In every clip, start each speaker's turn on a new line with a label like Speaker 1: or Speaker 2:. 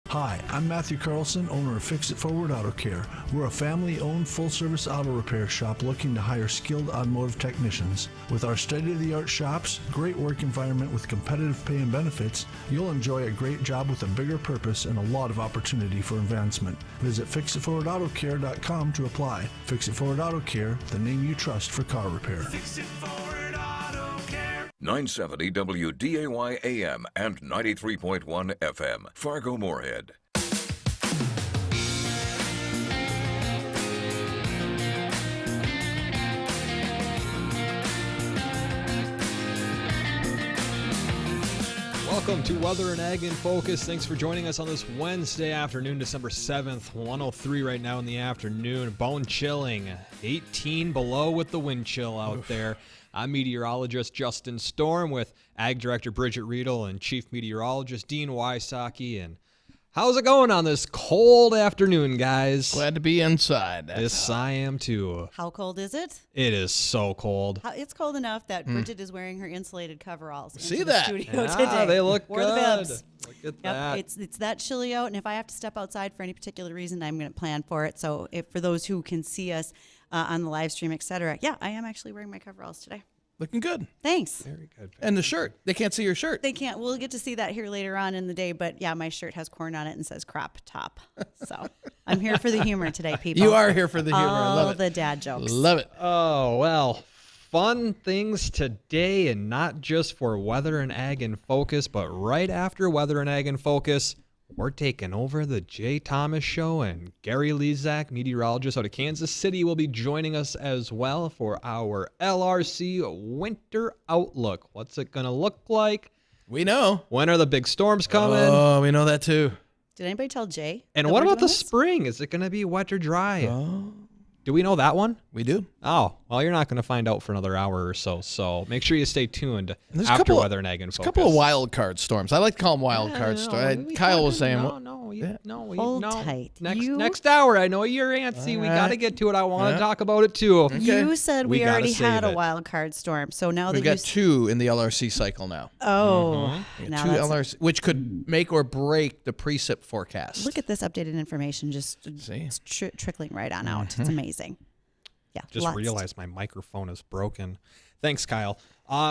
Speaker 1: Hi, I'm Matthew Carlson, owner of Fix It Forward Auto Care. We're a family-owned full-service auto repair shop looking to hire skilled automotive technicians. With our state-of-the-art shops, great work environment with competitive pay and benefits, you'll enjoy a great job with a bigger purpose and a lot of opportunity for advancement. Visit FixItForwardAutoCare.com to apply. Fix It Forward Auto Care, the name you trust for car repair.
Speaker 2: Fix It Forward Auto Care.
Speaker 3: 970 WDAY AM and 93.1 FM, Fargo-Moorhead.
Speaker 4: Welcome to Weather and Ag in Focus. Thanks for joining us on this Wednesday afternoon, December 7th, 1:03 right now in the afternoon. Bone chilling, 18 below with the wind chill out there. I'm Meteorologist Justin Storm with Ag Director Bridgette Readel and Chief Meteorologist Dean Wysocki. And how's it going on this cold afternoon, guys?
Speaker 5: Glad to be inside.
Speaker 4: I am too.
Speaker 6: How cold is it?
Speaker 4: It is so cold.
Speaker 6: It's cold enough that Bridgette is wearing her insulated coveralls into
Speaker 5: See
Speaker 6: the
Speaker 5: that?
Speaker 6: studio
Speaker 4: Yeah,
Speaker 6: today.
Speaker 4: they look
Speaker 6: Wore the
Speaker 4: good.
Speaker 6: bibs.
Speaker 4: Look at that.
Speaker 6: It's that chilly out, and if I have to step outside for any particular reason, I'm going to plan for it. So for those who can see us on the live stream, etc., yeah, I am actually wearing my coveralls today.
Speaker 5: Looking good.
Speaker 6: Thanks.
Speaker 4: Very good.
Speaker 5: And the shirt. They can't see your shirt.
Speaker 6: They can't. We'll get to see that here later on in the day. But yeah, my shirt has corn on it and says crop top. So I'm here for the humor today, people.
Speaker 5: You are here for the humor. I love
Speaker 6: All
Speaker 5: it.
Speaker 6: the dad jokes.
Speaker 5: Love it.
Speaker 4: Oh, well, fun things today, and not just for Weather and Ag in Focus, but right after Weather and Ag in Focus, we're taking over the Jay Thomas Show, and Gary Lezak, meteorologist out of Kansas City, will be joining us as well for our LRC Winter Outlook. What's it going to look like?
Speaker 5: We know.
Speaker 4: When are the big storms coming?
Speaker 5: Oh, we know that too.
Speaker 6: Did anybody tell Jay?
Speaker 4: And
Speaker 6: that
Speaker 4: what
Speaker 6: we're
Speaker 4: about the
Speaker 6: doing this?
Speaker 4: spring? Is it going to be wet or dry?
Speaker 5: Oh,
Speaker 4: Do we know that one?
Speaker 5: we do.
Speaker 4: Oh, well, you're not going to find out for another hour or so. So make sure you stay tuned
Speaker 5: There's a
Speaker 4: after
Speaker 5: couple of-
Speaker 4: Weather and Ag in
Speaker 5: There's a
Speaker 4: Focus.
Speaker 5: couple of wild card storms. I like to call them wild card storms. Kyle was saying,
Speaker 6: Hold tight.
Speaker 4: Next hour. I know you're antsy. We
Speaker 5: All
Speaker 4: got to
Speaker 5: right.
Speaker 4: get to it. I want to
Speaker 5: Yeah.
Speaker 4: talk about it too.
Speaker 5: Okay.
Speaker 6: You said
Speaker 4: We
Speaker 6: we
Speaker 4: gotta
Speaker 6: already had
Speaker 4: save
Speaker 6: a
Speaker 4: it.
Speaker 6: wild card storm. So now
Speaker 5: we've
Speaker 6: that
Speaker 5: got two in the LRC cycle now.
Speaker 6: Oh,
Speaker 5: We got
Speaker 6: now
Speaker 5: two
Speaker 6: that's
Speaker 5: LRC, which could make or break the precip forecast.
Speaker 6: look at this updated information just
Speaker 5: See?
Speaker 6: it's trickling right on out. It's amazing. Yeah,
Speaker 4: Just
Speaker 6: lots.
Speaker 4: realized my microphone is broken. Thanks, Kyle.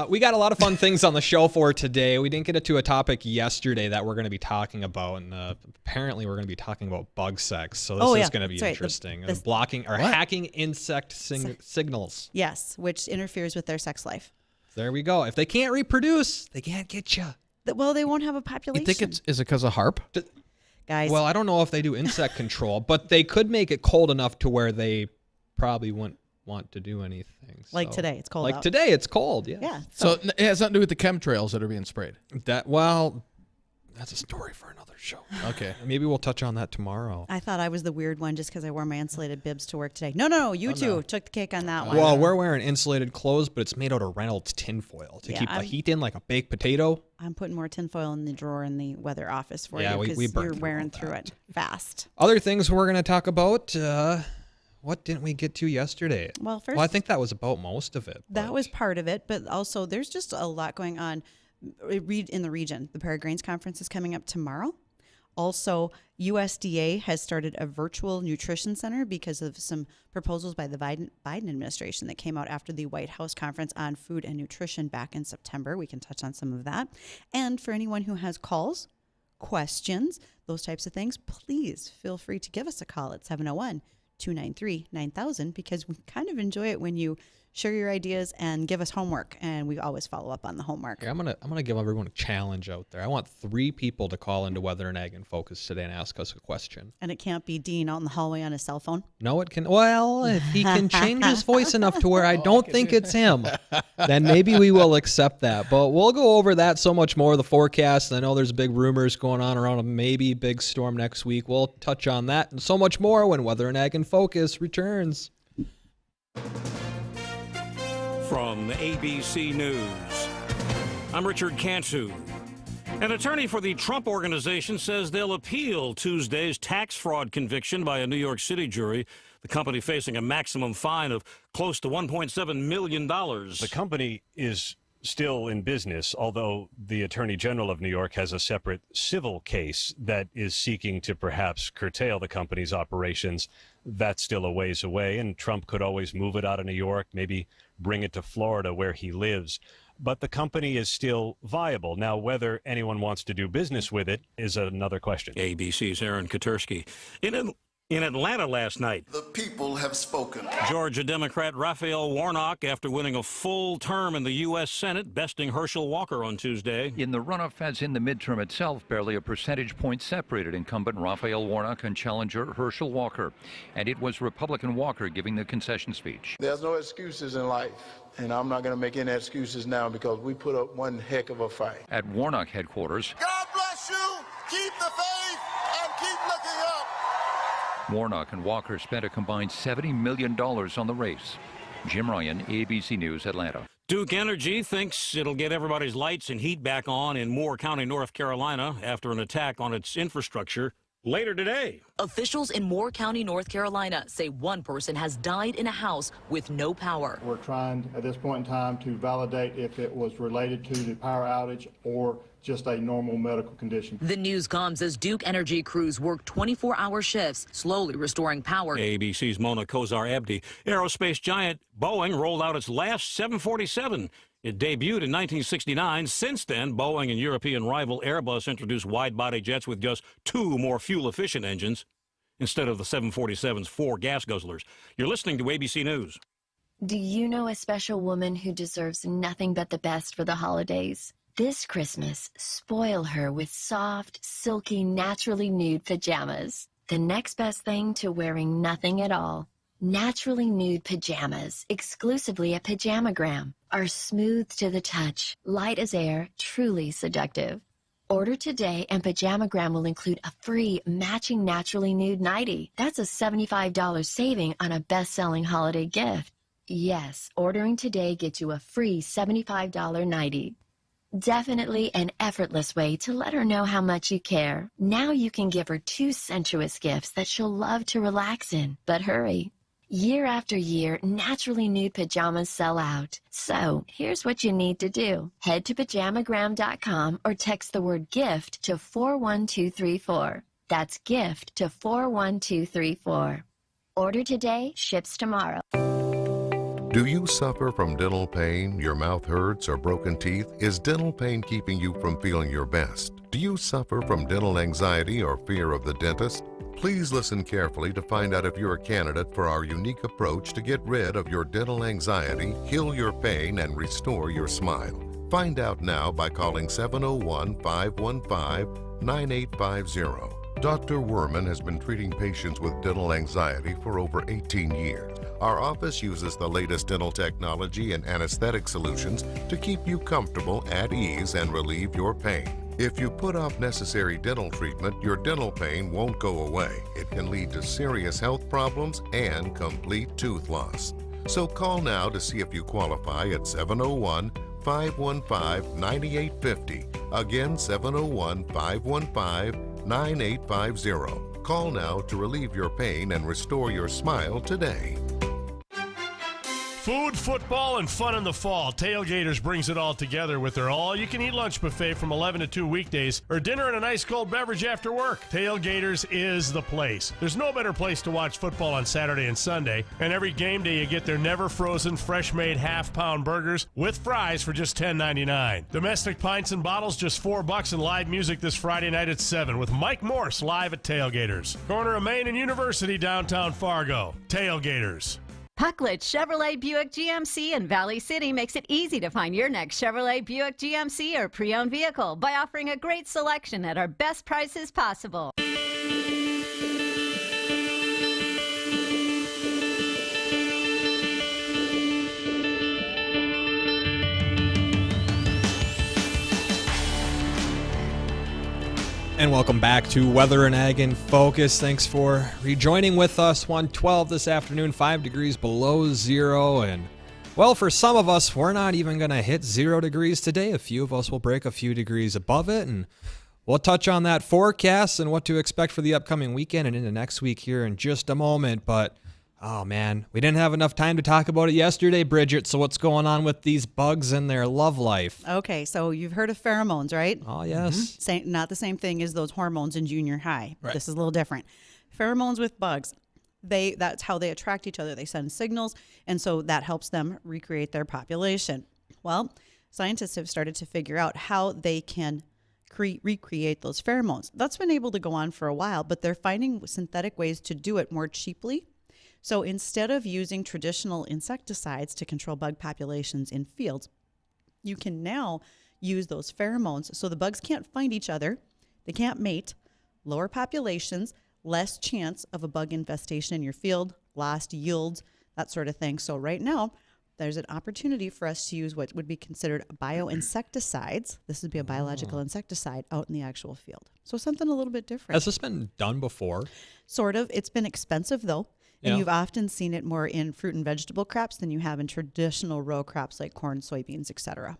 Speaker 4: We got a lot of fun things on the show for today. We didn't get into a topic yesterday that we're going to be talking about, and apparently we're going to be talking about bug sex. So this is going to be
Speaker 6: that's right.
Speaker 4: interesting.
Speaker 6: The-
Speaker 4: Blocking or
Speaker 5: What?
Speaker 4: hacking insect signals.
Speaker 6: Yes, which interferes with their sex life.
Speaker 4: There we go. If they can't reproduce, they can't get you.
Speaker 6: Well, they won't have a
Speaker 5: You
Speaker 6: population.
Speaker 5: think is it because of HARP?
Speaker 6: Guys?
Speaker 4: Well, I don't know if they do insect control, but they could make it cold enough to where they probably wouldn't want to do anything.
Speaker 6: like
Speaker 4: So-
Speaker 6: today, it's cold
Speaker 4: Like
Speaker 6: out.
Speaker 4: today, it's cold. Yeah.
Speaker 6: Yeah.
Speaker 5: So it has nothing to do with the chemtrails that are being sprayed.
Speaker 4: That's a story for another show.
Speaker 5: Okay.
Speaker 4: Maybe we'll touch on that tomorrow.
Speaker 6: I thought I was the weird one just because I wore my insulated bibs to work today. No, you two took the cake on that one.
Speaker 4: Well, we're wearing insulated clothes, but it's made out of Reynolds tinfoil to
Speaker 6: Yeah,
Speaker 4: keep the
Speaker 6: I'm-
Speaker 4: heat in like a baked potato.
Speaker 6: I'm putting more tinfoil in the drawer in the weather office for
Speaker 4: Yeah,
Speaker 6: you
Speaker 4: we
Speaker 6: because
Speaker 4: burned
Speaker 6: you're
Speaker 4: through
Speaker 6: wearing
Speaker 4: all
Speaker 6: through
Speaker 4: that.
Speaker 6: it fast.
Speaker 4: Other things we're going to talk about. What didn't we get to yesterday?
Speaker 6: Well, first,
Speaker 4: I think that was about most of it.
Speaker 6: that
Speaker 4: but-
Speaker 6: was part of it, but also there's just a lot going on in the region. The Paragrains Conference is coming up tomorrow. Also, USDA has started a virtual nutrition center because of some proposals by the Biden administration that came out after the White House conference on food and nutrition back in September. We can touch on some of that. And for anyone who has calls, questions, those types of things, please feel free to give us a call at 701-293-9000 because we kind of enjoy it when you share your ideas and give us homework, and we always follow up on the homework.
Speaker 4: Here, I'm gonna give everyone a challenge out there. I want 3 people to call into Weather and Ag in Focus today and ask us a question.
Speaker 6: And it can't be Dean out in the hallway on his cell phone.
Speaker 4: No, it can. Well, if he can change his voice enough to where I don't think it's him, then maybe we will accept that. But we'll go over that so much more. The forecast. I know there's big rumors going on around a maybe big storm next week. We'll touch on that and so much more when Weather and Ag in Focus returns.
Speaker 2: From ABC News, I'm Richard Cantu. An attorney for the Trump Organization says they'll appeal Tuesday's tax fraud conviction by a New York City jury. The company facing a maximum fine of close to $1.7 million.
Speaker 7: The company is still in business, although the Attorney General of New York has a separate civil case that is seeking to perhaps curtail the company's operations. That's still a ways away, and Trump could always move it out of New York, maybe bring it to Florida where he lives. But the company is still viable. Now, whether anyone wants to do business with it is another question.
Speaker 2: ABC's Aaron Katursky. In Atlanta last night,
Speaker 8: the people have spoken.
Speaker 2: Georgia Democrat Raphael Warnock, after winning a full term in the U.S. Senate, besting Herschel Walker on Tuesday.
Speaker 9: In the runoff, as in the midterm itself, barely a percentage point separated incumbent Raphael Warnock and challenger Herschel Walker. And it was Republican Walker giving the concession speech.
Speaker 10: There's no excuses in life, and I'm not going to make any excuses now because we put up one heck of a fight.
Speaker 9: At Warnock headquarters,
Speaker 8: God bless you, keep the faith, and keep looking up.
Speaker 9: Warnock and Walker spent a combined $70 million on the race. Jim Ryan, ABC News, Atlanta.
Speaker 2: Duke Energy thinks it'll get everybody's lights and heat back on in Moore County, North Carolina, after an attack on its infrastructure later today.
Speaker 11: Officials in Moore County, North Carolina say one person has died in a house with no power.
Speaker 12: We're trying at this point in time to validate if it was related to the power outage or just a normal medical condition.
Speaker 11: The news comes as Duke Energy crews work 24-hour shifts, slowly restoring power.
Speaker 2: ABC's Mona Kozar-Abdi. Aerospace giant Boeing rolled out its last 747. It debuted in 1969. Since then, Boeing and European rival Airbus introduced wide-body jets with just 2 more fuel-efficient engines instead of the 747's 4 gas guzzlers. You're listening to ABC News.
Speaker 13: Do you know a special woman who deserves nothing but the best for the holidays? This Christmas, spoil her with soft, silky, naturally nude pajamas. The next best thing to wearing nothing at all. Naturally nude pajamas, exclusively at Pajamagram, are smooth to the touch, light as air, truly seductive. Order today and Pajamagram will include a free matching naturally nude nightie. That's a $75 saving on a best-selling holiday gift. Yes, ordering today gets you a free $75 nightie. Definitely an effortless way to let her know how much you care. Now you can give her 2 sensuous gifts that she'll love to relax in. But hurry. Year after year, naturally nude pajamas sell out. So here's what you need to do. Head to pajamagram.com or text the word GIFT to 41234. That's GIFT to 41234. Order today, ships tomorrow.
Speaker 14: Do you suffer from dental pain, your mouth hurts, or broken teeth? Is dental pain keeping you from feeling your best? Do you suffer from dental anxiety or fear of the dentist? Please listen carefully to find out if you're a candidate for our unique approach to get rid of your dental anxiety, heal your pain, and restore your smile. Find out now by calling 701-515-9850. Dr. Werman has been treating patients with dental anxiety for over 18 years. Our office uses the latest dental technology and anesthetic solutions to keep you comfortable, at ease, and relieve your pain. If you put off necessary dental treatment, your dental pain won't go away. It can lead to serious health problems and complete tooth loss. So call now to see if you qualify at 701-515-9850. Again, 701-515-9850. Call now to relieve your pain and restore your smile today.
Speaker 15: Food, football, and fun in the fall. Tailgaters brings it all together with their all-you-can-eat lunch buffet from 11 to 2 weekdays, or dinner and a nice cold beverage after work. Tailgaters is the place. There's no better place to watch football on Saturday and Sunday, and every game day you get their never-frozen, fresh-made half-pound burgers with fries for just $10.99. Domestic pints and bottles just $4, and live music this Friday night at 7 with Mike Morse live at Tailgaters. Corner of Main and University, downtown Fargo. Tailgaters.
Speaker 16: Pucklet Chevrolet Buick GMC in Valley City makes it easy to find your next Chevrolet Buick GMC or pre-owned vehicle by offering a great selection at our best prices possible.
Speaker 4: And welcome back to Weather and Ag in Focus. Thanks for rejoining with us. 112 this afternoon, 5 degrees below zero. And, well, for some of us, we're not even going to hit 0 degrees today. A few of us will break a few degrees above it. And we'll touch on that forecast and what to expect for the upcoming weekend and into next week here in just a moment. But Oh, man. We didn't have enough time to talk about it yesterday, Bridgette. So what's going on with these bugs and their love life?
Speaker 6: Okay, so you've heard of pheromones, right?
Speaker 4: Oh, yes.
Speaker 6: Not the same thing as those hormones in junior high.
Speaker 4: Right.
Speaker 6: This is a little different. Pheromones with bugs, that's how they attract each other. They send signals, and so that helps them recreate their population. Well, scientists have started to figure out how they can recreate those pheromones. That's been able to go on for a while, but they're finding synthetic ways to do it more cheaply. So instead of using traditional insecticides to control bug populations in fields, you can now use those pheromones so the bugs can't find each other, they can't mate, lower populations, less chance of a bug infestation in your field, lost yields, that sort of thing. So right now, there's an opportunity for us to use what would be considered bioinsecticides. This would be a biological insecticide out in the actual field. So something a little bit different.
Speaker 4: Has this been done before?
Speaker 6: Sort of. It's been expensive, though. And you've often seen it more in fruit and vegetable crops than you have in traditional row crops like corn, soybeans, etc.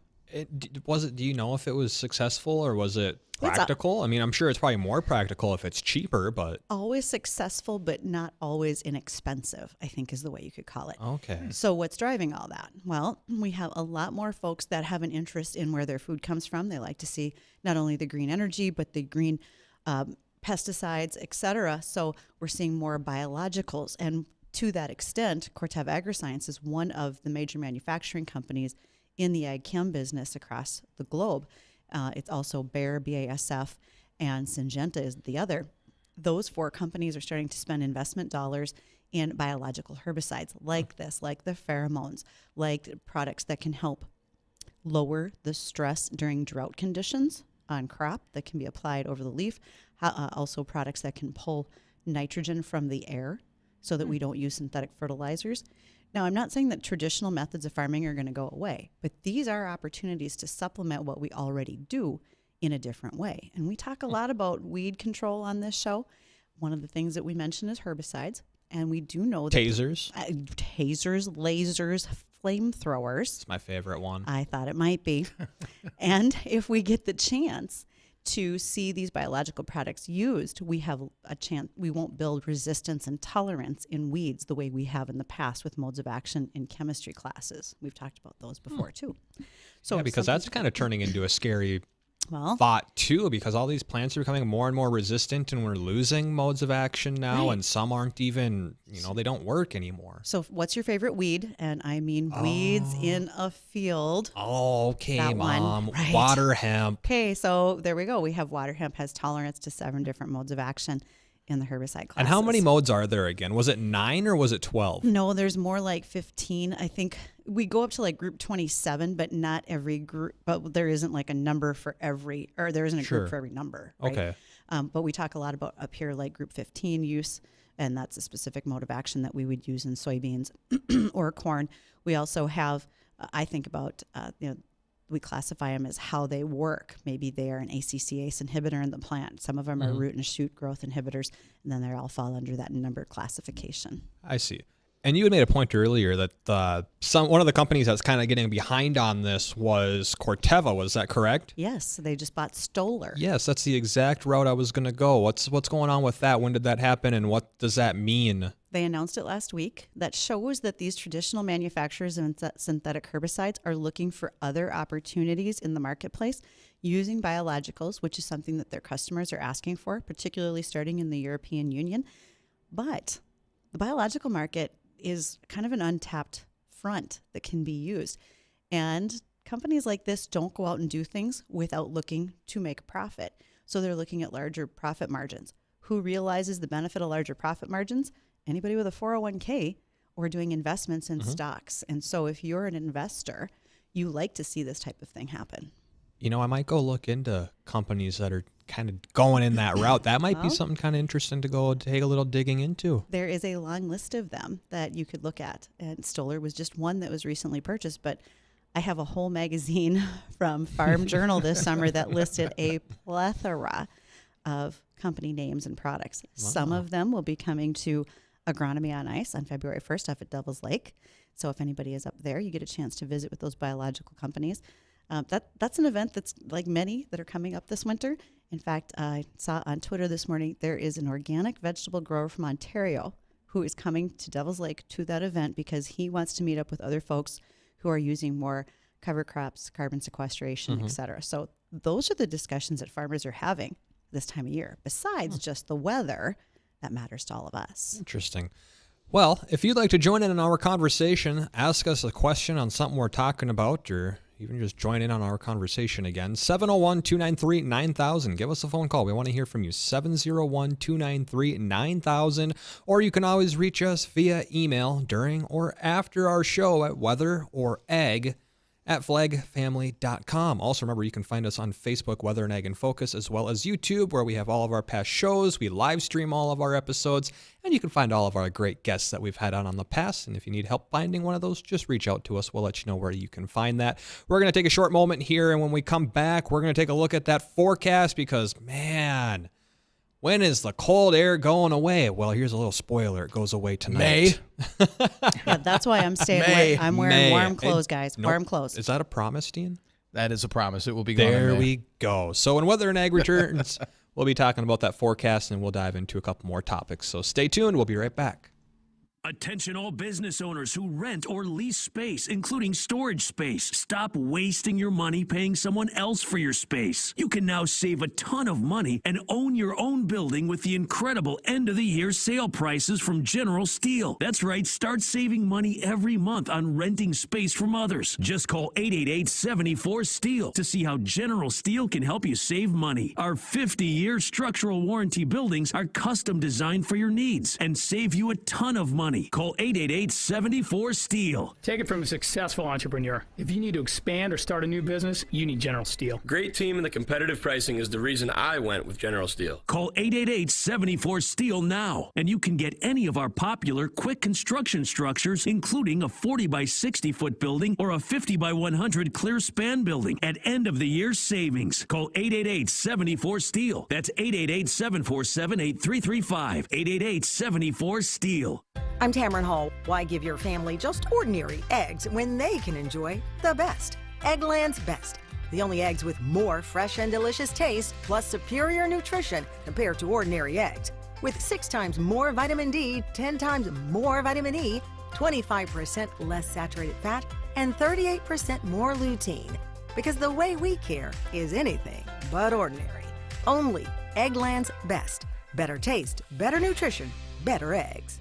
Speaker 4: Do you know if it was successful or was it practical? I mean, I'm sure it's probably more practical if it's cheaper, but...
Speaker 6: Always successful, but not always inexpensive, I think is the way you could call it.
Speaker 4: Okay.
Speaker 6: So what's driving all that? Well, we have a lot more folks that have an interest in where their food comes from. They like to see not only the green energy, but the green pesticides, etc. So we're seeing more biologicals. And to that extent, Corteva AgriScience is one of the major manufacturing companies in the ag chem business across the globe. It's also Bayer, BASF, and Syngenta is the other. Those four companies are starting to spend investment dollars in biological herbicides like this, like the pheromones, like products that can help lower the stress during drought conditions on crop that can be applied over the leaf. Also products that can pull nitrogen from the air so that we don't use synthetic fertilizers. Now, I'm not saying that traditional methods of farming are going to go away, but these are opportunities to supplement what we already do in a different way. And we talk a lot about weed control on this show. One of the things that we mention is herbicides, and we do know that
Speaker 4: tasers,
Speaker 6: lasers, flamethrowers.
Speaker 4: It's my favorite one.
Speaker 6: I thought it might be. And if we get the chance to see these biological products used, we have a chance. We won't build resistance and tolerance in weeds the way we have in the past with modes of action in chemistry classes. We've talked about those before too. So
Speaker 4: yeah, because that's kind of turning into a scary
Speaker 6: Well,
Speaker 4: thought too, because all these plants are becoming more and more resistant, and we're losing modes of action now,
Speaker 6: Right.
Speaker 4: and some aren't even, they don't work anymore.
Speaker 6: So what's your favorite weed? And I mean weeds in a field.
Speaker 4: Oh, okay,
Speaker 6: That one,
Speaker 4: Mom.
Speaker 6: right.
Speaker 4: Water hemp.
Speaker 6: Okay, so there we go. We have water hemp has tolerance to 7 different modes of action in the herbicide classes.
Speaker 4: And how many modes are there again? Was it 9 or was it 12?
Speaker 6: No, there's more like 15. I think we go up to like group 27, but not every group. But there isn't like a number for every, or there isn't a
Speaker 4: Sure.
Speaker 6: group for every number. Right?
Speaker 4: Okay.
Speaker 6: But we talk a lot about up here like group 15 use, and that's a specific mode of action that we would use in soybeans or corn. We also have, I think about, we classify them as how they work. Maybe they are an ACCase inhibitor in the plant. Some of them are root and shoot growth inhibitors, and then they all fall under that number classification.
Speaker 4: I see. And you had made a point earlier that one of the companies that's kind of getting behind on this was Corteva. Was that correct?
Speaker 6: Yes, they just bought Stoller.
Speaker 4: Yes, that's the exact route I was going to go. What's going on with that? When did that happen, and what does that mean?
Speaker 6: They announced it last week. That shows that these traditional manufacturers of synthetic herbicides are looking for other opportunities in the marketplace using biologicals, which is something that their customers are asking for, particularly starting in the European Union. But the biological market is kind of an untapped front that can be used. And companies like this don't go out and do things without looking to make a profit. So they're looking at larger profit margins. Who realizes the benefit of larger profit margins? Anybody with a 401k or doing investments in stocks. And so if you're an investor, you like to see this type of thing happen.
Speaker 4: I might go look into companies that are kind of going in that route. That might be something kind of interesting to go take a little digging into.
Speaker 6: There is a long list of them that you could look at. And Stoller was just one that was recently purchased, but I have a whole magazine from Farm Journal this summer that listed a plethora of company names and products. Wow. Some of them will be coming to Agronomy on Ice on February 1st up at Devil's Lake. So if anybody is up there, you get a chance to visit with those biological companies. That's an event that's like many that are coming up this winter. In fact, I saw on Twitter this morning, there is an organic vegetable grower from Ontario who is coming to Devil's Lake to that event because he wants to meet up with other folks who are using more cover crops, carbon sequestration, et cetera. So those are the discussions that farmers are having this time of year, besides just the weather that matters to all of us.
Speaker 4: Interesting. Well, if you'd like to join in on our conversation, ask us a question on something we're talking about, or even just join in on our conversation again, 701-293-9000. Give us a phone call. We want to hear from you, 701-293-9000. Or you can always reach us via email during or after our show at weatherorag@flagfamily.com. Also, remember, you can find us on Facebook, Weather and Ag in Focus, as well as YouTube, where we have all of our past shows. We live stream all of our episodes, and you can find all of our great guests that we've had on the past. And if you need help finding one of those, just reach out to us. We'll let you know where you can find that. We're going to take a short moment here, and when we come back, we're going to take a look at that forecast because, man, when is the cold air going away? Well, here's a little spoiler. It goes away tonight.
Speaker 5: May.
Speaker 6: Yeah, that's why I'm staying away. I'm wearing warm clothes, guys. Warm clothes.
Speaker 4: Is that a promise, Dean?
Speaker 5: That is a promise. It will be gone.
Speaker 4: There we go. So when Weather and Ag returns, we'll be talking about that forecast, and we'll dive into a couple more topics. So stay tuned. We'll be right back.
Speaker 17: Attention all business owners who rent or lease space, including storage space. Stop wasting your money paying someone else for your space. You can now save a ton of money and own your own building with the incredible end-of-the-year sale prices from General Steel. That's right, start saving money every month on renting space from others. Just call 888-74-STEEL to see how General Steel can help you save money. Our 50-year structural warranty buildings are custom designed for your needs and save you a ton of money. Call 888-74-STEEL.
Speaker 18: Take it from a successful entrepreneur. If you need to expand or start a new business, you need General Steel.
Speaker 19: Great team and the competitive pricing is the reason I went with General Steel.
Speaker 17: Call 888-74-STEEL now, and you can get any of our popular quick construction structures, including a 40 by 60 foot building or a 50 by 100 clear span building at end of the year savings. Call 888-74-STEEL. That's 888-747-8335. 888-74-STEEL.
Speaker 20: I'm Tamron Hall. Why give your family just ordinary eggs when they can enjoy the best? Eggland's Best. The only eggs with more fresh and delicious taste, plus superior nutrition compared to ordinary eggs. With 6 times more vitamin D, 10 times more vitamin E, 25% less saturated fat, and 38% more lutein. Because the way we care is anything but ordinary. Only Eggland's Best. Better taste, better nutrition, better eggs.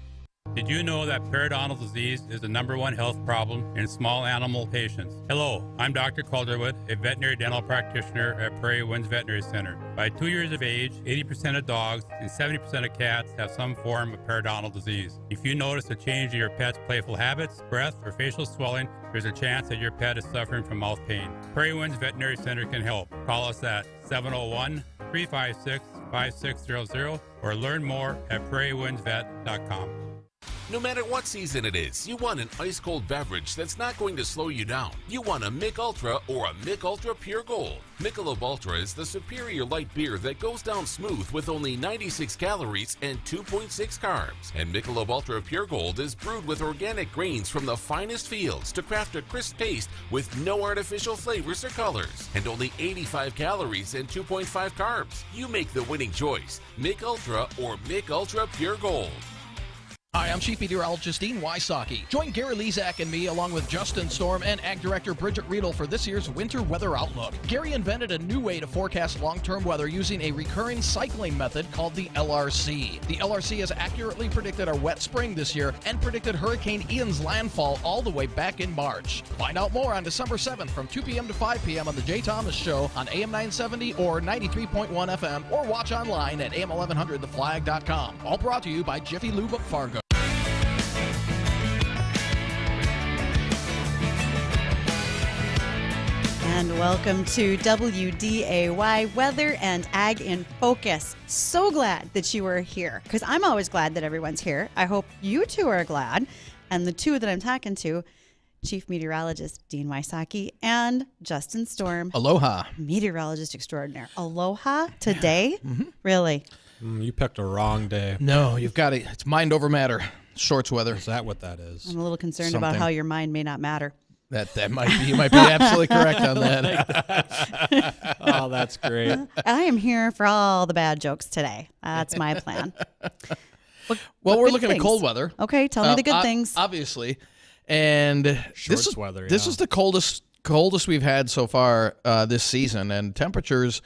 Speaker 21: Did you know that periodontal disease is the #1 health problem in small animal patients? Hello, I'm Dr. Calderwood, a veterinary dental practitioner at Prairie Winds Veterinary Center. By 2 years of age, 80% of dogs and 70% of cats have some form of periodontal disease. If you notice a change in your pet's playful habits, breath, or facial swelling, there's a chance that your pet is suffering from mouth pain. Prairie Winds Veterinary Center can help. Call us at 701-356-5600 or learn more at prairiewindsvet.com.
Speaker 22: No matter what season it is, you want an ice-cold beverage that's not going to slow you down. You want a Mick Ultra or a Mick Ultra Pure Gold. Michelob Ultra is the superior light beer that goes down smooth with only 96 calories and 2.6 carbs. And Michelob Ultra Pure Gold is brewed with organic grains from the finest fields to craft a crisp taste with no artificial flavors or colors. And only 85 calories and 2.5 carbs. You make the winning choice. Mick Ultra or Mick Ultra Pure Gold.
Speaker 23: Hi, I'm Chief Meteorologist Dean Wysocki. Join Gary Lezak and me along with Justin Storm and Ag Director Bridgette Readel for this year's Winter Weather Outlook. Gary invented a new way to forecast long-term weather using a recurring cycling method called the LRC. The LRC has accurately predicted our wet spring this year and predicted Hurricane Ian's landfall all the way back in March. Find out more on December 7th from 2 p.m. to 5 p.m. on The Jay Thomas Show on AM 970 or 93.1 FM or watch online at am1100theflag.com. All brought to you by Jiffy Lube of Fargo.
Speaker 6: And welcome to WDAY Weather and Ag in Focus. So glad that you are here, because I'm always glad that everyone's here. I hope you two are glad. And the two that I'm talking to, Chief Meteorologist Dean Wysocki and Justin Storm.
Speaker 5: Aloha.
Speaker 6: Meteorologist extraordinaire. Aloha today? Really?
Speaker 4: You picked a wrong day.
Speaker 5: No, you've got it. It's mind over matter. Shorts weather.
Speaker 4: Is that what that is?
Speaker 6: I'm a little concerned about how your mind may not matter.
Speaker 5: That might be. You might be absolutely correct on that.
Speaker 4: Oh, that's great.
Speaker 6: I am here for all the bad jokes today. That's my plan.
Speaker 23: Well, we're
Speaker 6: good
Speaker 23: looking at
Speaker 6: things?
Speaker 23: cold weather.
Speaker 6: Okay, tell me the good things.
Speaker 23: Obviously. And this is the coldest we've had so far this season, and temperatures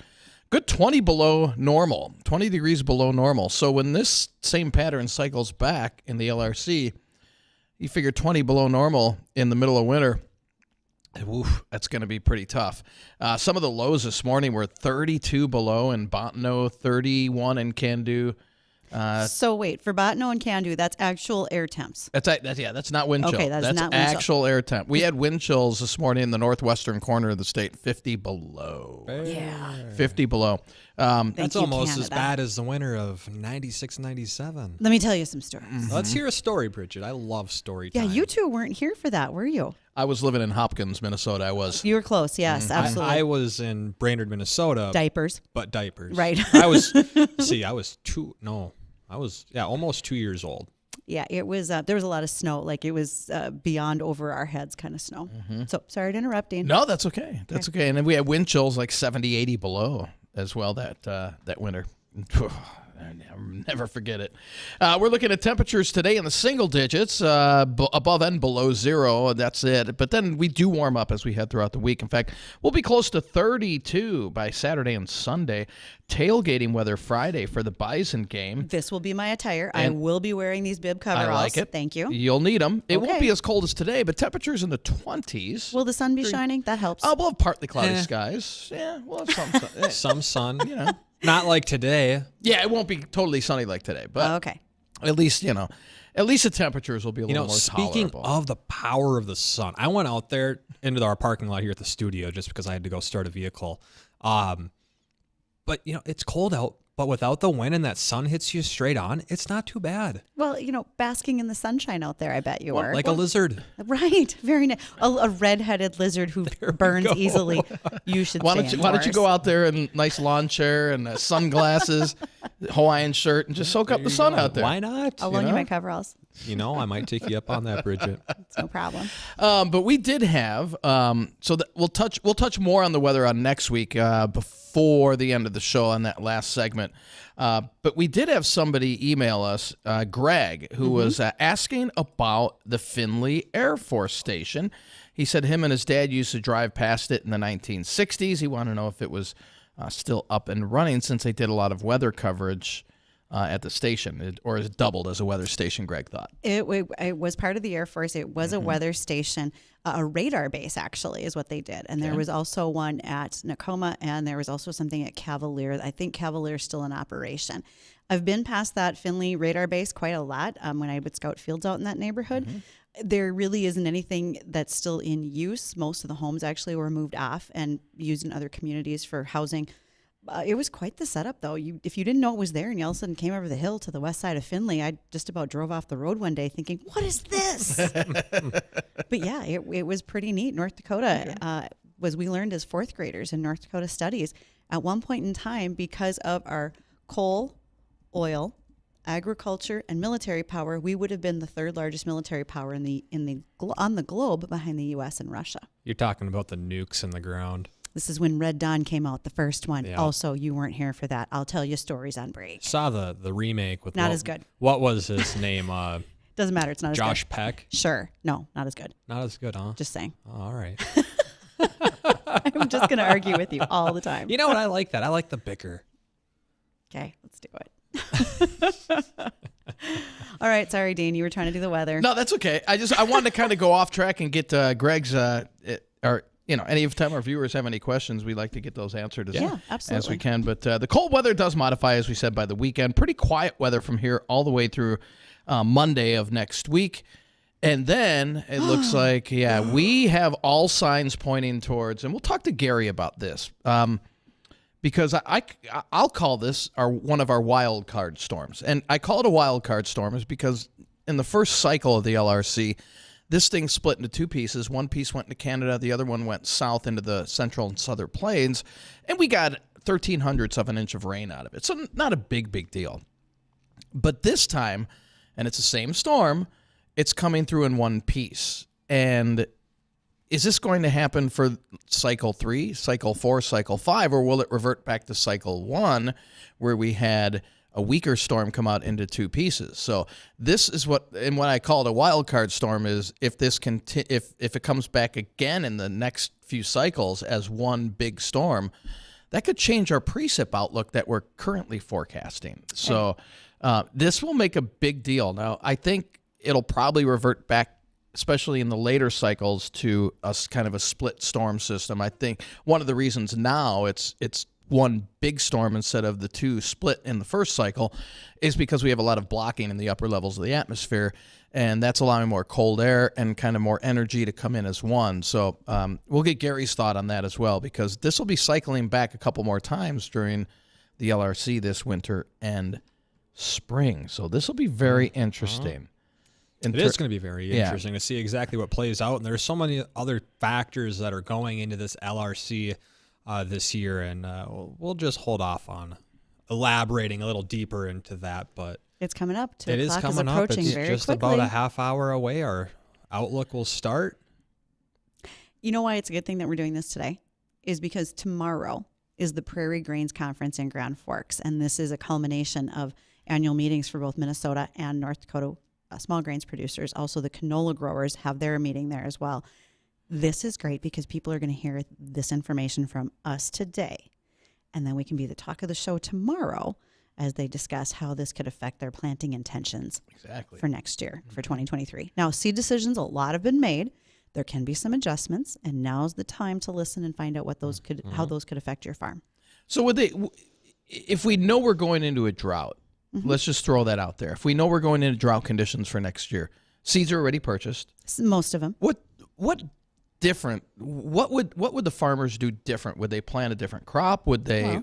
Speaker 23: good 20 below normal, 20 degrees below normal. So when this same pattern cycles back in the LRC, you figure 20 below normal in the middle of winter. Oof, that's going to be pretty tough. Some of the lows this morning were 32 below in Bottineau, 31 in Candu.
Speaker 6: So wait, for Bottineau and Candu, that's actual air temps.
Speaker 23: That's not wind chill.
Speaker 6: Okay, that's not wind chill.
Speaker 23: Actual air temp. We had wind chills this morning in the northwestern corner of the state, 50 below.
Speaker 6: Yeah.
Speaker 23: 50 below.
Speaker 4: That's almost as
Speaker 6: Canada.
Speaker 4: bad as the winter of 96, 97.
Speaker 6: Let me tell you some stories.
Speaker 4: Let's hear a story, Bridget. I love story time.
Speaker 6: Yeah, you two weren't here for that, were you?
Speaker 23: I was living in Hopkins, Minnesota. I was.
Speaker 6: You were close, yes, absolutely.
Speaker 4: I was in Brainerd, Minnesota.
Speaker 6: Diapers.
Speaker 4: But diapers.
Speaker 6: Right.
Speaker 4: I was almost 2 years old.
Speaker 6: Yeah, it was, there was a lot of snow. Like, it was beyond over our heads kind of snow. So, sorry to interrupt, Dean.
Speaker 23: No, that's okay. That's okay. And then we had wind chills like 70, 80 below as well that winter. I'll never forget it. We're looking at temperatures today in the single digits, above and below zero. That's it. But then we do warm up as we head throughout the week. In fact, we'll be close to 32 by Saturday and Sunday. Tailgating weather Friday for the Bison game.
Speaker 6: This will be my attire. I will be wearing these bib coveralls.
Speaker 23: I like it.
Speaker 6: Thank you.
Speaker 23: You'll need them. It won't
Speaker 6: Okay.
Speaker 23: be as cold as today, but temperatures in the 20s.
Speaker 6: Will the sun be shining? That helps.
Speaker 23: We'll have partly cloudy skies. Yeah, we'll have some sun.
Speaker 4: Some sun. Not like today.
Speaker 23: Yeah, it won't be totally sunny like today, but
Speaker 6: okay.
Speaker 23: At least the temperatures will be a little more
Speaker 4: speaking
Speaker 23: tolerable.
Speaker 4: of the power of the sun, I went out there into our parking lot here at the studio just because I had to go start a vehicle. But it's cold out, but without the wind and that sun hits you straight on, it's not too bad.
Speaker 6: Well, basking in the sunshine out there, I bet you were.
Speaker 4: Like a lizard.
Speaker 6: Right. Very nice. A red-headed lizard who burns easily. You should
Speaker 23: Why don't you go out there in nice lawn chair and sunglasses, Hawaiian shirt, and just soak up the sun out there?
Speaker 4: Why not?
Speaker 6: I'll loan you my coveralls.
Speaker 4: I might take you up on that, Bridget.
Speaker 6: It's no problem.
Speaker 23: But we did have we'll touch more on the weather on next week before the end of the show on that last segment. But we did have somebody email us, Greg, who was asking about the Findlay Air Force Station. He said him and his dad used to drive past it in the 1960s. He wanted to know if it was still up and running since they did a lot of weather coverage at the station, or is it doubled as a weather station, Greg thought?
Speaker 6: It was part of the Air Force. It was a weather station, a radar base, actually, is what they did. And there was also one at Nakoma, and there was also something at Cavalier. I think Cavalier is still in operation. I've been past that Findlay radar base quite a lot when I would scout fields out in that neighborhood. There really isn't anything that's still in use. Most of the homes actually were moved off and used in other communities for housing. It was quite the setup, though. If you didn't know it was there and you all of a sudden came over the hill to the west side of Findlay, I just about drove off the road one day thinking, what is this? But yeah, it was pretty neat. North Dakota, we learned as fourth graders in North Dakota studies, at one point in time, because of our coal, oil, agriculture, and military power, we would have been the third largest military power on the globe behind the U.S. and Russia.
Speaker 4: You're talking about the nukes in the ground.
Speaker 6: This is when Red Dawn came out, the first one.
Speaker 4: Yeah.
Speaker 6: Also, you weren't here for that. I'll tell you stories on break.
Speaker 4: Saw the remake with
Speaker 6: Not as good.
Speaker 4: What was his name?
Speaker 6: Doesn't matter. It's not as good.
Speaker 4: Josh Peck.
Speaker 6: Sure. No, not as good.
Speaker 4: Not as good, huh?
Speaker 6: Just saying.
Speaker 4: Oh, all right.
Speaker 6: I'm just going to argue with you all the time.
Speaker 4: You know what? I like that. I like the bicker.
Speaker 6: Okay, let's do it. All right. Sorry, Dean. You were trying to do the weather.
Speaker 23: No, that's okay. I wanted to kind of go off track and get Greg's any time our viewers have any questions, we like to get those answered as we can. But the cold weather does modify, as we said, by the weekend. Pretty quiet weather from here all the way through Monday of next week. And then it looks like, we have all signs pointing towards, and we'll talk to Gary about this, because I'll call this one of our wild card storms. And I call it a wild card storm is because in the first cycle of the LRC, this thing split into two pieces. One piece went into Canada. The other one went south into the central and southern plains. And we got 0.13 of an inch of rain out of it. So not a big deal. But this time, and it's the same storm, it's coming through in one piece. And is this going to happen for cycle 3, cycle 4, cycle 5, or will it revert back to cycle 1 where we had
Speaker 5: weaker storm come out into two pieces. So this is what I call it a wild card storm is if it comes back again in the next few cycles as one big storm, that could change our precip outlook that we're currently forecasting. So this will make a big deal. Now, I think it'll probably revert back, especially in the later cycles, to a kind of a split storm system. I think one of the reasons now it's one big storm instead of the two split in the first cycle is because we have a lot of blocking in the upper levels of the atmosphere, and that's allowing more cold air and kind of more energy to come in as one. So we'll get Gary's thought on that as well, because this will be cycling back a couple more times during the LRC this winter and spring. So this will be very interesting.
Speaker 4: It is going to be very interesting to see exactly what plays out. And there's so many other factors that are going into this LRC this year. And we'll just hold off on elaborating a little deeper into that. But
Speaker 6: it's coming up.
Speaker 4: It is coming up. It's just about a half hour away. Our outlook will start.
Speaker 6: You know why it's a good thing that we're doing this today? Is because tomorrow is the Prairie Grains Conference in Grand Forks. And this is a culmination of annual meetings for both Minnesota and North Dakota small grains producers. Also, the canola growers have their meeting there as well. This is great because people are going to hear this information from us today. And then we can be the talk of the show tomorrow as they discuss how this could affect their planting intentions for next year, for 2023. Now, seed decisions, a lot have been made. There can be some adjustments, and now's the time to listen and find out what those could, how those could affect your farm.
Speaker 5: So if we know we're going into a drought, let's just throw that out there. If we know we're going into drought conditions for next year, seeds are already purchased.
Speaker 6: Most of them.
Speaker 5: What different? What would the farmers do different? Would they plant a different crop? Would they?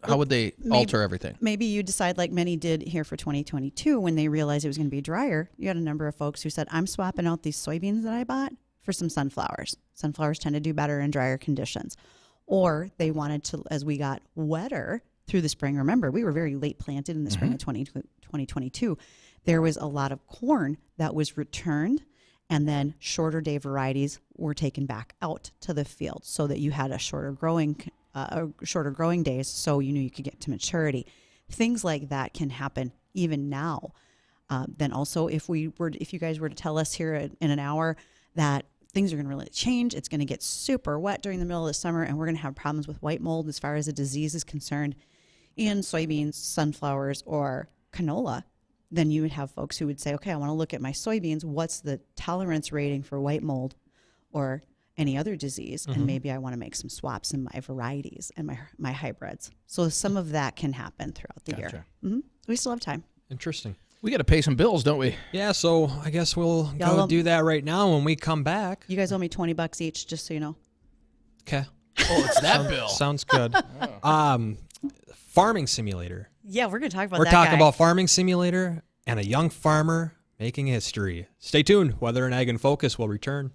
Speaker 5: How would they alter everything?
Speaker 6: Maybe you decide, like many did here for 2022, when they realized it was going to be drier. You had a number of folks who said, "I'm swapping out these soybeans that I bought for some sunflowers. Sunflowers tend to do better in drier conditions." Or they wanted to, as we got wetter through the spring. Remember, we were very late planted in the spring of 2022. There was a lot of corn that was returned, and then shorter day varieties were taken back out to the field so that you had a shorter growing days, so you knew you could get to maturity. Things like that can happen even now. Then also, if you guys were to tell us here in an hour that things are going to really change, it's going to get super wet during the middle of the summer, and we're going to have problems with white mold as far as the disease is concerned in soybeans, sunflowers, or canola, then you would have folks who would say, okay, I want to look at my soybeans. What's the tolerance rating for white mold or any other disease? And maybe I want to make some swaps in my varieties and my hybrids. So some of that can happen throughout the year. We still have time.
Speaker 4: Interesting.
Speaker 5: We got to pay some bills, don't we?
Speaker 4: Yeah, so I guess we'll go do that right now when we come back.
Speaker 6: You guys owe me $20 each, just so you know.
Speaker 4: Okay.
Speaker 5: Oh, it's that bill.
Speaker 4: Sounds good. Farming simulator.
Speaker 6: Yeah, we're going to talk about
Speaker 4: We're
Speaker 6: that
Speaker 4: talking
Speaker 6: guy.
Speaker 4: about farming simulator and a young farmer making history. Stay tuned. Weather and Ag in Focus will return.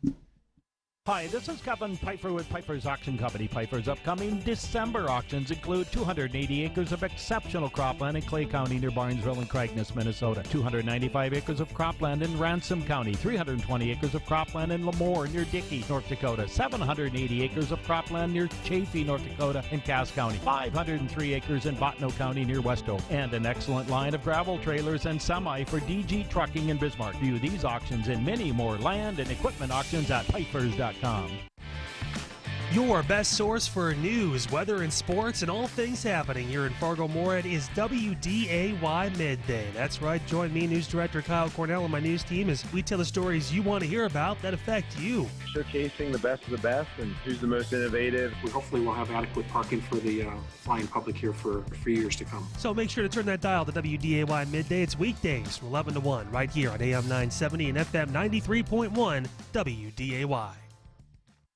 Speaker 1: Hi, this is Kevin Piper with Piper's Auction Company. Piper's upcoming December auctions include 280 acres of exceptional cropland in Clay County near Barnesville and Cragness, Minnesota, 295 acres of cropland in Ransom County, 320 acres of cropland in Lemoore near Dickey, North Dakota, 780 acres of cropland near Chaffee, North Dakota, in Cass County, 503 acres in Bottineau County near Westoe, and an excellent line of gravel trailers and semi for DG Trucking in Bismarck. View these auctions and many more land and equipment auctions at Pipers.com.
Speaker 3: Your best source for news, weather, and sports, and all things happening here in Fargo-Moorhead is WDAY Midday. That's right. Join me, News Director Kyle Cornell, and my news team as we tell the stories you want to hear about that affect you.
Speaker 7: Showcasing the best of the best and who's the most innovative.
Speaker 24: We hopefully will have adequate parking for the flying public here for years to come.
Speaker 3: So make sure to turn that dial to WDAY Midday. It's weekdays from 11 to 1 right here on AM 970 and FM 93.1 WDAY.